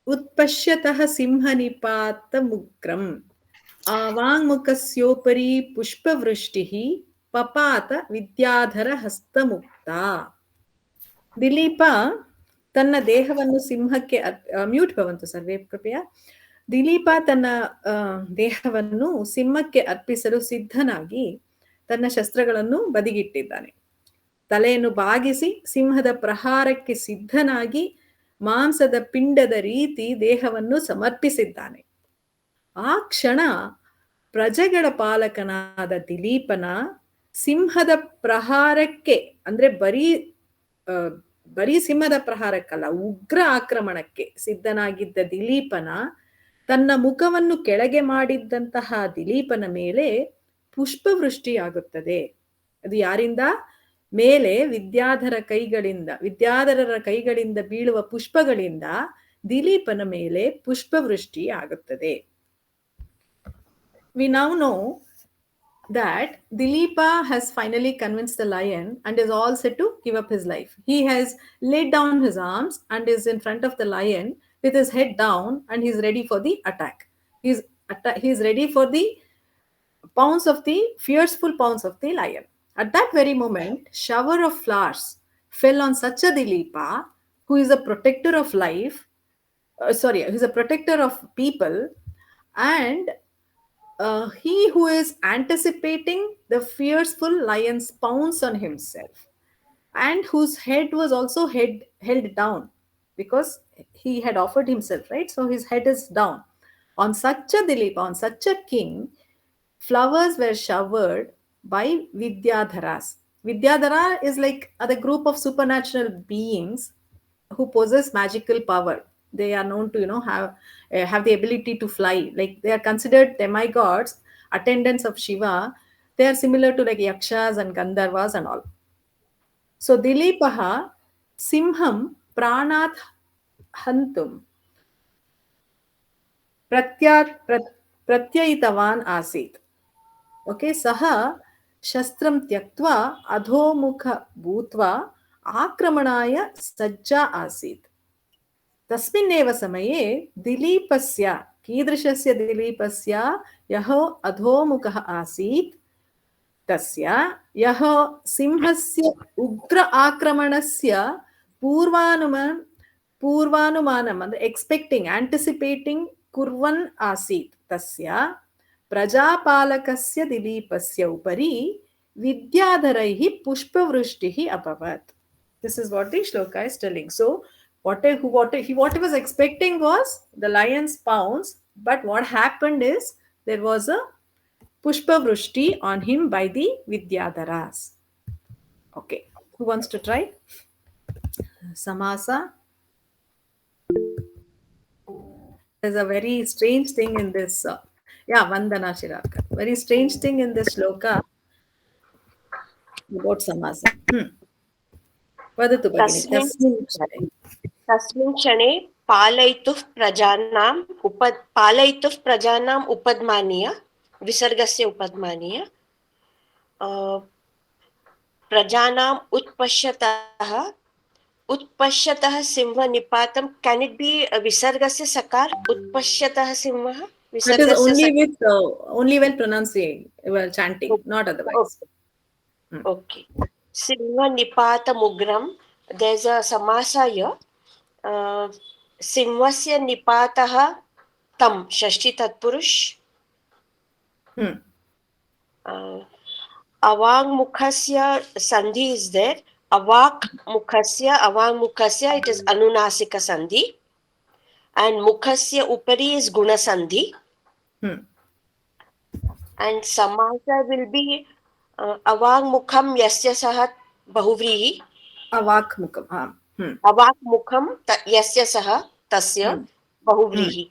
utpashyatah simhanipatam आवाङ्मुखस्योपरि पुष्पवृष्टिः पपात Vidyadhara ಹಸ್ತಮುಕ್ತ. Dilip ತನ್ನ ದೇಹವನ್ನು ಸಿಂಹಕ್ಕೆ mute ಭವಂತು ಸರ್ವೇ ಕೃಪೆಯ. ದಿಲೀಪ ತನ್ನ ದೇಹವನ್ನು ಸಿಂಹಕ್ಕೆ ಅರ್ಪಿಸಲು ಸಿದ್ಧನಾಗಿ ತನ್ನ ಶಸ್ತ್ರಗಳನ್ನು ಬದಿಗಿಟ್ಟಿದ್ದಾನೆ. ತಲೆಯನ್ನು ಬಾಗಿಸಿ ಸಿಂಹದ ಪ್ರಹಾರಕ್ಕೆ ಸಿದ್ಧನಾಗಿ ಮಾಂಸದ ಪಿಂಡದ ರೀತಿ ದೇಹವನ್ನು ಸಮರ್ಪಿಸಿದ್ದಾನೆ. ಆ ಕ್ಷಣ ಪ್ರಜೆಗಳ ಪಾಲಕನಾದ ದಿಲೀಪನ ಸಿಂಹದ ಪ್ರಹಾರಕ್ಕೆ, ಅಂದ್ರೆ ಬರೀ ಸಿಂಹದ ಪ್ರಹಾರಕ್ಕಲ್ಲ, ಉಗ್ರ ಆಕ್ರಮಣಕ್ಕೆ ಸಿದ್ಧನಾಗಿದ್ದ ದಿಲೀಪನ, ತನ್ನ ಮುಖವನ್ನು ಕೆಳಗೆ ಮಾಡಿದ್ದಂತಹ ದಿಲೀಪನ ಮೇಲೆ ಪುಷ್ಪವೃಷ್ಟಿಯಾಗುತ್ತದೆ. ಅದು ಯಾರಿಂದ? ಮೇಲೆ ವಿದ್ಯಾಧರರ ಕೈಗಳಿಂದ ಬೀಳುವ ಪುಷ್ಪಗಳಿಂದ ದಿಲೀಪನ ಮೇಲೆ ಪುಷ್ಪವೃಷ್ಟಿ ಆಗುತ್ತದೆ. We now know that Dileepa has finally convinced the lion and is all set to give up his life. He has laid down his arms and is in front of the lion with his head down, and he's ready for the attack. He's ready for the fearful pounce of the lion. At that very moment, shower of flowers fell on such a Dileepa, who is a protector of life, who's a protector of people, and he who is anticipating the fearful lion's pounce on himself, and whose head was also held down because he had offered himself, right? So his head is down. On such a Dileepa, on such a king, flowers were showered by Vidyadharas. Vidyadhara is like the group of supernatural beings who possess magical power. They are known to have the ability to fly. Like, they are considered demigods, attendants of Shiva. They are similar to like yakshas and gandharvas and all. So Dileepaha simham pranat hantum pratyayitavan asit. Okay, saha shastram tyaktva adhomukha bhutva akramanaaya sajja asit. तस्मिन्नेव समये दिलीपस्य, कीदृशस्य दिलीपस्य, यः अधोमुखः आसीत्, तस्य यः सिंहस्य उग्र आक्रमणस्य पूर्वानुमानम्, एक्स्पेक्टिंग, anticipating कुर्वन् आसीत्, तस्य प्रजापालकस्य दिलीपस्य उपरि विद्याधरैः पुष्पवृष्टिः अभवत्. This is what the shloka is telling. So what he was expecting was the lion's pounce, but what happened is there was a pushpa vrushti on him by the Vidyadharas. Okay, who wants to try? Samasa. There's a very strange thing in this. Vandana Shirakar. Very strange thing in this shloka about samasa. Vadatu Bhagini. तस्मिन् क्षणे पालयितुः प्रजानाम् उपद्मानीय, विसर्गस्य उपद्मानीय, प्रजानाम् उत्पश्यतः सिंहनिपातं. Can it be विसर्गस्य सकार? उत्पश्यतः सिंहः. It is only while pronouncing, while chanting, not otherwise. Okay. सिंहनिपातमुग्रं. There's a samasa here. सिंहस्य निपातः तं, षष्ठी तत्पुरुष. अवाङ्मुखस्य sandhi is there. अवाङ्मुखस्य it is anunasika sandhi, and mukhasya upari is guna sandhi. And samasa will be अवाङ्मुखं यस्य सः बहुव्रीहि. अवाक्मुखं यस्य सः तस्य बहुव्रीहि.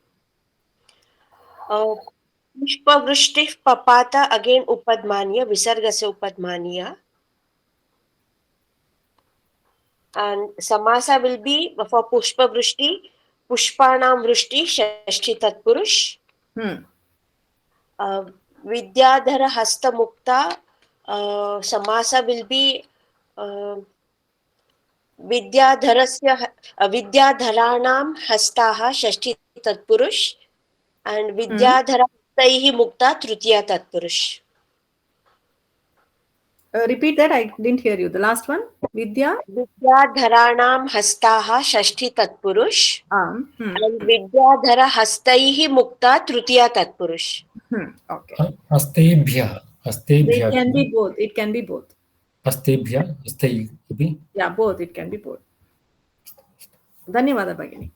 पुष्पवृष्टिः पपात, again उपद्मानीय, विसर्गस्य उपद्मानीय. And samasa will be for pushpa vrishti, pushpanam vrishti, shashti tatpurush. Vidyadhara hasta mukta, samasa will be विद्याधरस्य विद्याधराणां हस्ताः षष्ठी तत्पुरुष and विद्याधरहस्तैः मुक्ता तृतीया तत्पुरुष. Repeat that. I didn't hear you. The last one. विद्याधराणां हस्ताः षष्ठी तत्पुरुष and विद्याधरहस्तैः मुक्ता तृतीया तत्पुरुष. Okay. हस्तेभ्यः It can be both. It can be both. हस्तेभ्यः हस्तैः अपि. Yeah, both. It can be both. Dhanyavada Bhagini.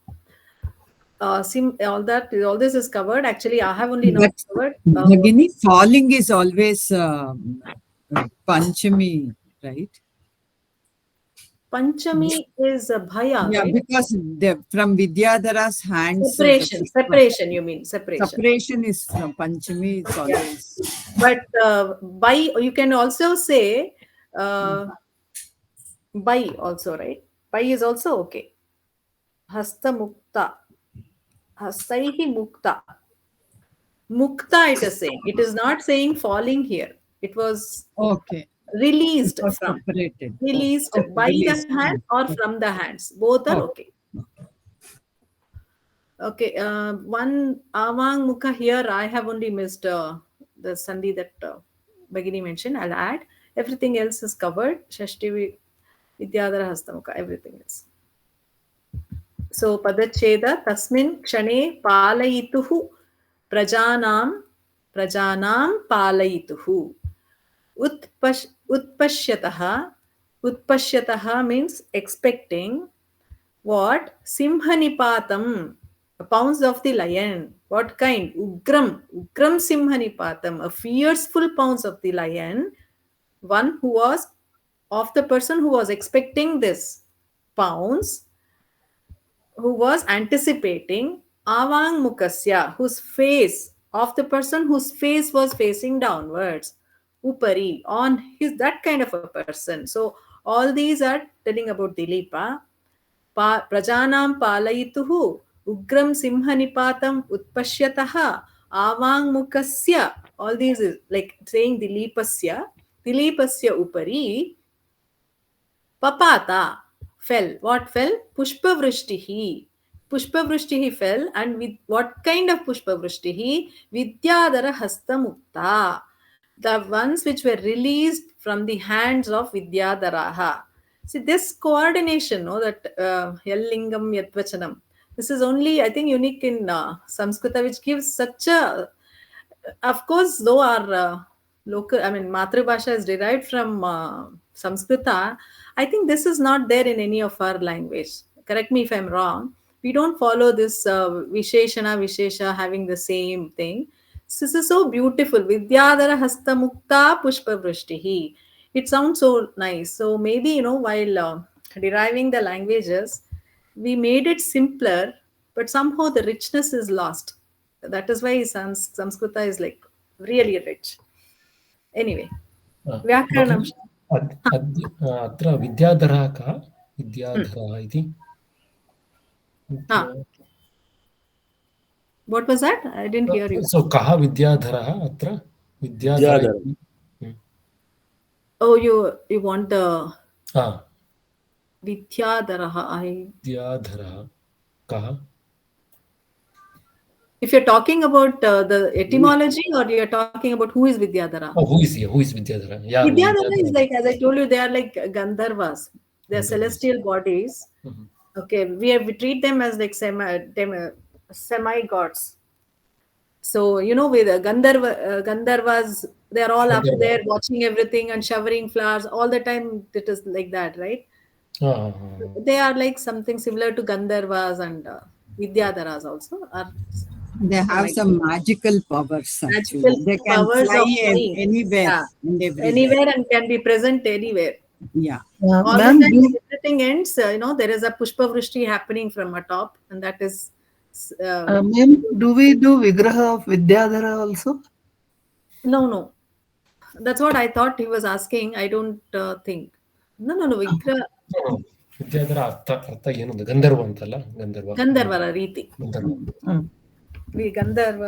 All this is covered. Actually, I have only not covered. Bhagini, falling is always Panchami, right? Panchami is a bhaya, Yeah, right? because from Vidyadhara's hands. Separation, you mean separation. Separation is from Panchami, it's always. But by, you can also say by also, right? By is also okay. Hasta mukta. Hastaihi mukta. Mukta it is saying. It is not saying falling here. It was released from. Separated. Released by the hand or from the hands. Both are okay. Okay. One avang mukha here, I have only missed the sandhi that Bhagini mentioned. I'll add. Everything else is covered. Shashti Vidyadhara Hastamukha. Everything else. So Padacheda Tasmin Kshane Palayituhu Prajanam Palayituhu. Utpashyataha means expecting. What? Simhanipatam, a pounce of the lion. What kind? Ugram Simhanipatam, a fearful pounce of the lion. One who was of the person who was expecting this pounce, who was anticipating. Avang mukasya, whose face, of the person whose face was facing downwards. Upari, on his, that kind of a person. So all these are telling about Dilipa. Prajanam palayituhu, ugram simhanipatam utpashyataha, avang mukasya. All these is like saying Dilipasya upari, papata, fell. What fell? Pushpavrishtihi. Pushpavrishtihi fell, and with what kind of Pushpavrishtihi? Vidyadhara hastamukta. The ones which were released from the hands of Vidyadharaha. See, this coordination, no, that Yallingam Yatvachanam, this is only, I think, unique in Samskrita, which gives such a, of course, though our local, I mean, Matribhasha is derived from Samskrita, I think this is not there in any of our language. Correct me if I'm wrong. We don't follow this Vishesha having the same thing. This is so beautiful. Vidyadhara hasta mukta pushpa vrishtihi. It sounds so nice. So maybe, while deriving the languages, we made it simpler, but somehow the richness is lost. That is why Samskrita is like really rich. Anyway, Vyakaranam. अत्र विद्याधरः कः? विद्याधरः इति. What was that? I didn't hear you. So कः विद्याधरः अत्र? विद्याधरः. Oh, you want the Vidyadharaha. Vidyadharaha. Kaha? If you're talking about the etymology, or you're talking about who is Vidyadhara? Oh, who is Vidyadhara? Yeah, Vidyadhara is like, as I told you, they are like Gandharvas. They are celestial bodies. Okay, we treat them as like semi-gods. So, with Gandharvas, they are all up there watching everything and showering flowers. All the time it is like that, right? They are like something similar to Gandharvas, and Vidyadharas also are. They have some magical powers. They can fly anywhere and everywhere. Anywhere, and can be present anywhere. Yeah. All the time everything ends, there is a Pushpa Vrishti happening from a top, and that is. Ma'am, do we do Vigraha of Vidyadhara also? No. That's what I thought he was asking. I don't think. No. Vigraha. Vidyadhara ಅರ್ಥ ಏನು? ಗಂಧರ್ವ ಅಂತಲ್ಲ, ಗಂಧರ್ವರ ರೀತಿ. ಗಂಧರ್ವ,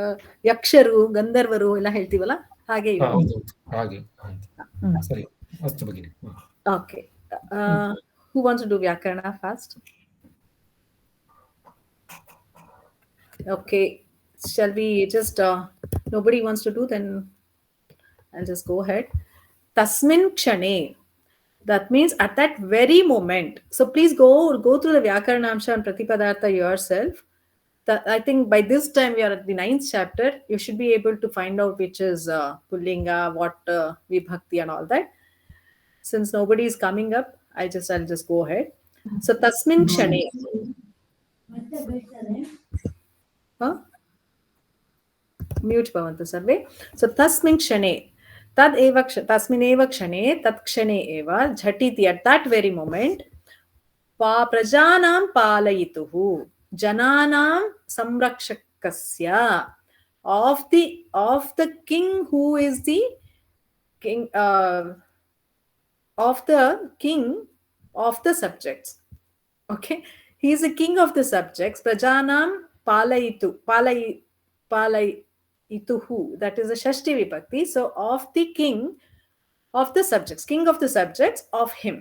ಯಕ್ಷರು, ಗಂಧರ್ವರು ಎಲ್ಲ ಹೇಳ್ತೀವಲ್ಲ ಹಾಗೆ. ಹಾಗೆ ಸರಿ. ಅಷ್ಟು ಭಗಿನಿ. Okay, who wants to do Vyakarana first? Okay, shall we just nobody wants to do, then I'll just go ahead. Tasmin kshane, that means at that very moment. So please go through the Vyakaranamsha and Pratipadartha yourself. I think by this time we are at the 9th chapter. You should be able to find out which is Pullinga, what Vibhakti and all that. Since nobody is coming up, I'll just go ahead. So Tasmin kshane. Mute bhavantu sarve. So Tasmin kshane. Tasmin eva kshane, tat kshane eva jhatiti, at that very moment. Prajanam palayituhu, jananam samrakshakasya, of the king who is the king of the subjects. Okay, he is the king of the subjects. Prajanam palayituhu, that is a Shashti Vibhakti. So of the king of the subjects, of him.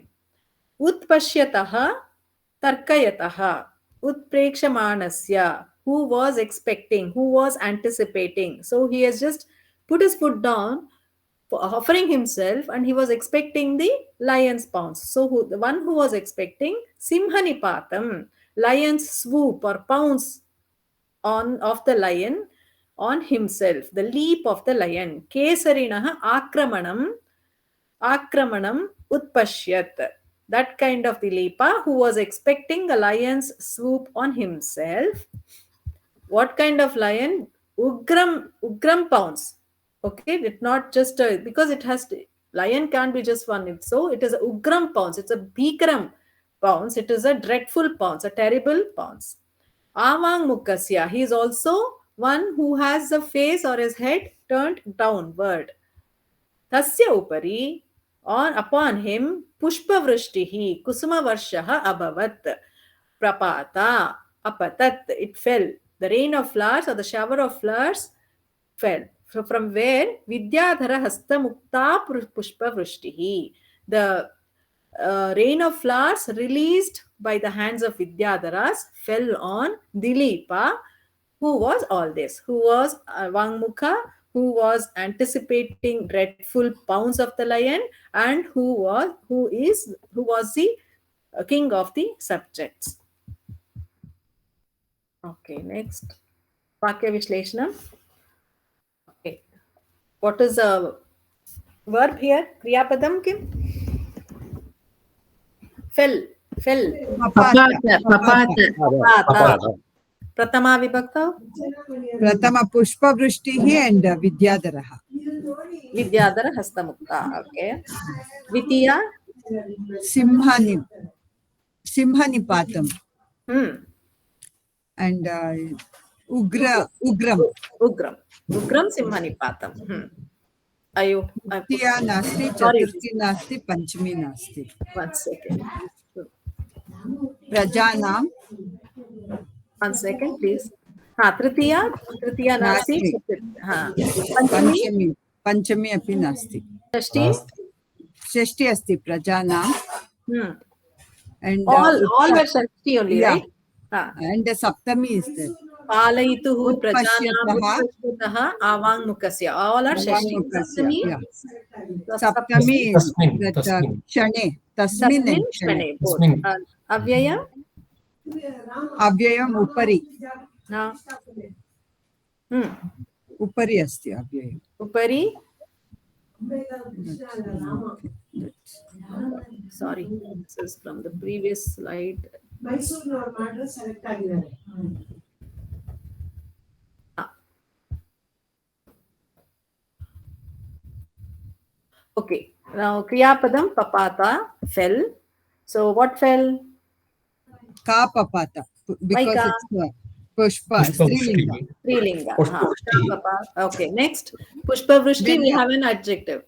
Utpashyataha tarkayataha, utprekshamanasya, who was expecting, who was anticipating. So he has just put his foot down, offering himself, and he was expecting the lion's pounce. So the one who was expecting simhanipatam, lion's swoop or pounce of the lion on himself, the leap of the lion. Kesarinaha akramanam utpashyat, that kind of Dilepa, who was expecting a lion's swoop on himself. What kind of lion? Ugram pounce. Okay, it's not just because it has to, lion can't be just one. So it is a ugram pounce. It's a bhikram pounce. It is a dreadful pounce, a terrible pounce. Avang mukasya, he is also one who has the face or his head turned downward. Tasya upari, upon him, pushpa vrishtihi, kusuma varshaha abavat, prapata apatat, it fell. The rain of flowers or the shower of flowers fell. So from where? Vidyadhara hasta mukta pushpa vrishtihi, the rain of flowers released by the hands of Vidyadharas fell on Dilepa, who was all this, who was Vangmukha, who was anticipating dreadful pounce of the lion, and who was the king of the subjects. Okay, next. Vakya Vishleshana. Okay. What is the verb here? Kriyapadam kim? Fell. Papata. Pratama vibhakta? Pratama pushpa vrishtihi and Vidyadharaha. Vidyadhara hastamukta. Okay. Vitiya? Simhanipatam. And Ugram Simhanipatam. Tiya nasti, Chaturthi nasti, Panchami nasti. 1 second. Prajanam. 1 second, please. Tritiya nasti. Panchami api nasti. Shashti asti Prajanam. And all were Shashti only, yeah. Right? And Saptami is there. Palayituhu prajanam utpashyataha avang mukasya. All are Shashti. Saptami is that kshane. Tasmin and kshane. Avyayam? Avyayam upari. Upari asti avyayam. Upari? Sorry, this is from the previous slide. Okay, now Kriyapadam papata fell. So what fell? Ka papata, because it's pushpa, Strilinga. Okay, next. Pushpa vrishti, we have an adjective.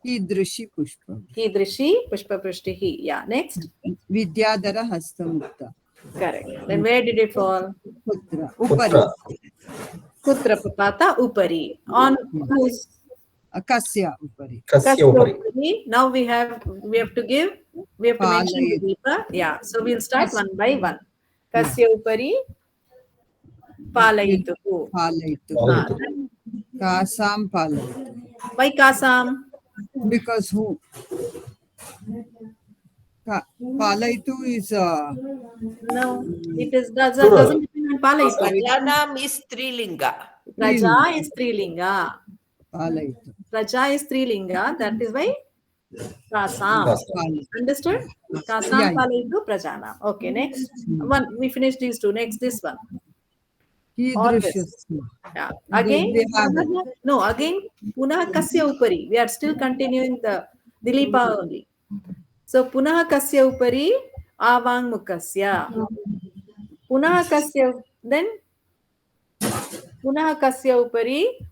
Kidrishi Pushpa. Kidrishi Pushpa Prishtihi. Yeah, next. Vidyadhara Hastamukta. Correct. Then where did it fall? Putra. Upari. Putra Papata Upari. On whose? Kasya Upari. Kasya Upari. Now we have to mention the Deepa. Yeah. So we'll start one by one. Kasya Upari Palayituhu. Kasam Palayituhu. Why Kasam? Because who? Palaitu is no, it is doesn't depend on Palaitu. Prajanam is Strilinga. Praja is Strilinga. Palaitu. Praja is Strilinga. That is why Kasam. Understood? Kasam Palaitu Prajana. Okay, next one. We finished these two. Next, this one. All this. Yeah. Again, no. Again, Punah Kasya Upari. We are still continuing the Dilipa only. So Punah Kasya Upari Avang Mukasya. Punah Kasya, then Punah Kasya Upari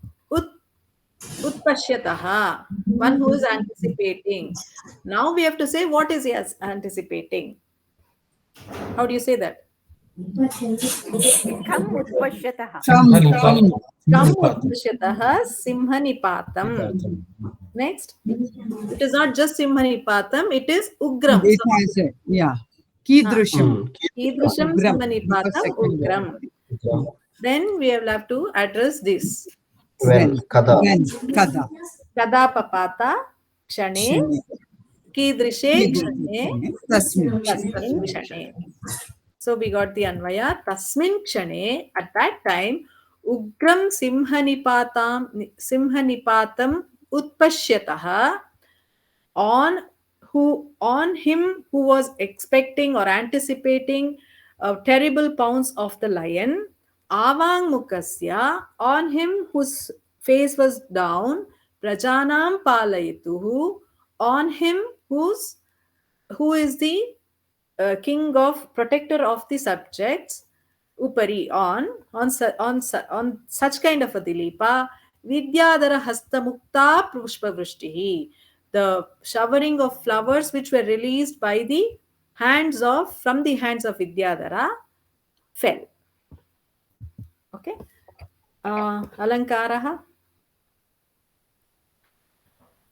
Utpashyataha. One who is anticipating. Now we have to say what is he anticipating. How do you say that? Kam Utpashyataha. Kam Utpashyataha Simhanipatam. Next. It is not just Simhanipatam, it is Ugram. It has it. Yeah. Kidrusham. Kidrusham Simhanipatam Ugram. Then we will have to address this. When? Kada. When? Kada. Kada Papata Kshane Kidrishe Kshane Tasmin Kshane. So we got the Anvaya. Tasmin Kshane. At that time, Ugram Simhanipatam Utpashyataha. On him who was expecting or anticipating terrible pounce of the lion, Avang Mukasya, on him whose face was down, Prajanam Palayituhu, on him who is the king of protector of the subjects, Upari, on such kind of a Dilipa, Vidyadhara Hastamukta Pushpa Vrishtihi, the showering of flowers which were released by from the hands of Vidyadhara fell. Okay. Alankaraha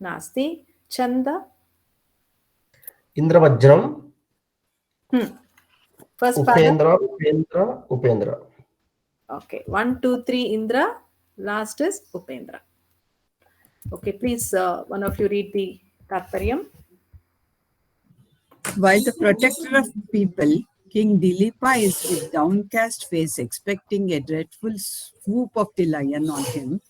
Nasti Chanda Indravajram. First Upendra, Upendra, Upendra. Okay. 1, 2, 3 Indra. Last is Upendra. Okay, please, one of you read the Tatparyam. While the protector of people, King Dilipa is with downcast face expecting a dreadful swoop of the lion on him,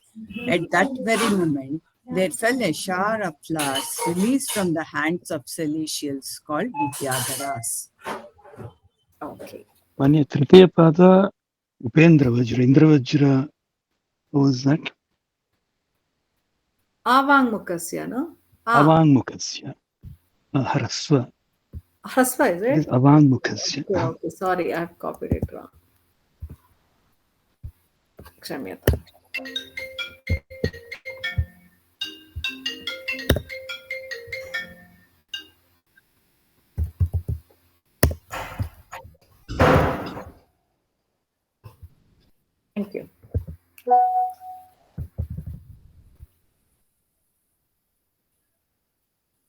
at that very moment, there fell a shower of flowers released from the hands of celestials called Vidyadharas. Okay. Manya Tritiya Pada Upendra Vajra. Indra Vajra, what was that? Avang Mukasya, no? Avang Mukasya. Harasva. Harasva, is it? It is Avang Mukasya. Okay, sorry, I have copied it wrong. Kshamyata. Thank you.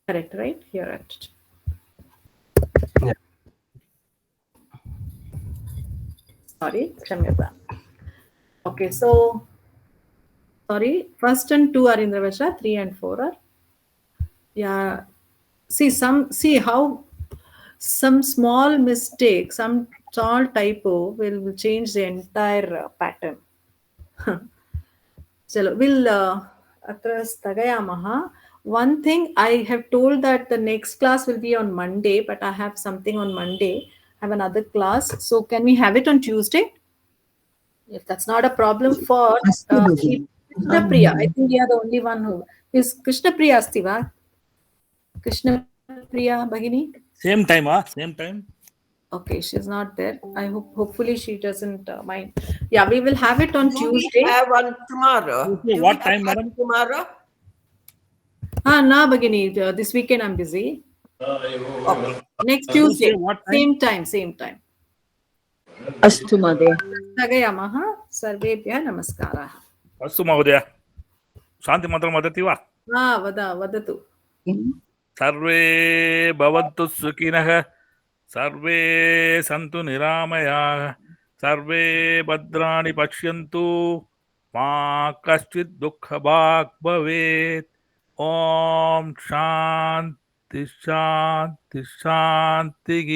Correct, right? You're right. Yeah. Sorry, Kshamyata. Okay, so sorry, first and 2 are Indravajra, 3 and 4 are. Yeah. See how some small mistake, some small typo will change the entire pattern. So we'll one thing I have told that the next class will be on Monday, but I have something on Monday. I have another class. So can we have it on Tuesday? If that's not a problem for Krishna Priya. I think we are the only one who is Krishna Priya Astiva. Krishna Priya Bhagini. Same time, same time. Okay, she's not there. I hopefully she doesn't mind. Yeah, we will have it on Tuesday. We have one tomorrow. Tuesday, what time, madam? Tomorrow? Na Bhagini, this weekend I'm busy. Okay. Next Tuesday, what time? same time. अस्तु महोदय स्थगयामः. सर्वेभ्यः नमस्काराः. अस्तु महोदय शान्तिमन्त्रं वदति वा? वदतु. सर्वे भवन्तु सुखिनः सर्वे सन्तु निरामयाः सर्वे भद्राणि पश्यन्तु मा कश्चित् दुःखभाग् भवेत्. ॐ शान्ति शान्ति शान्तिः.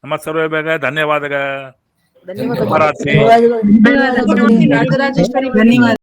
नमः सर्वेभ्यः. धन्यवादः. ಧನ್ಯವಾದಗಳು. शुभरात्रि. राजराजेश्वरी भगिनी.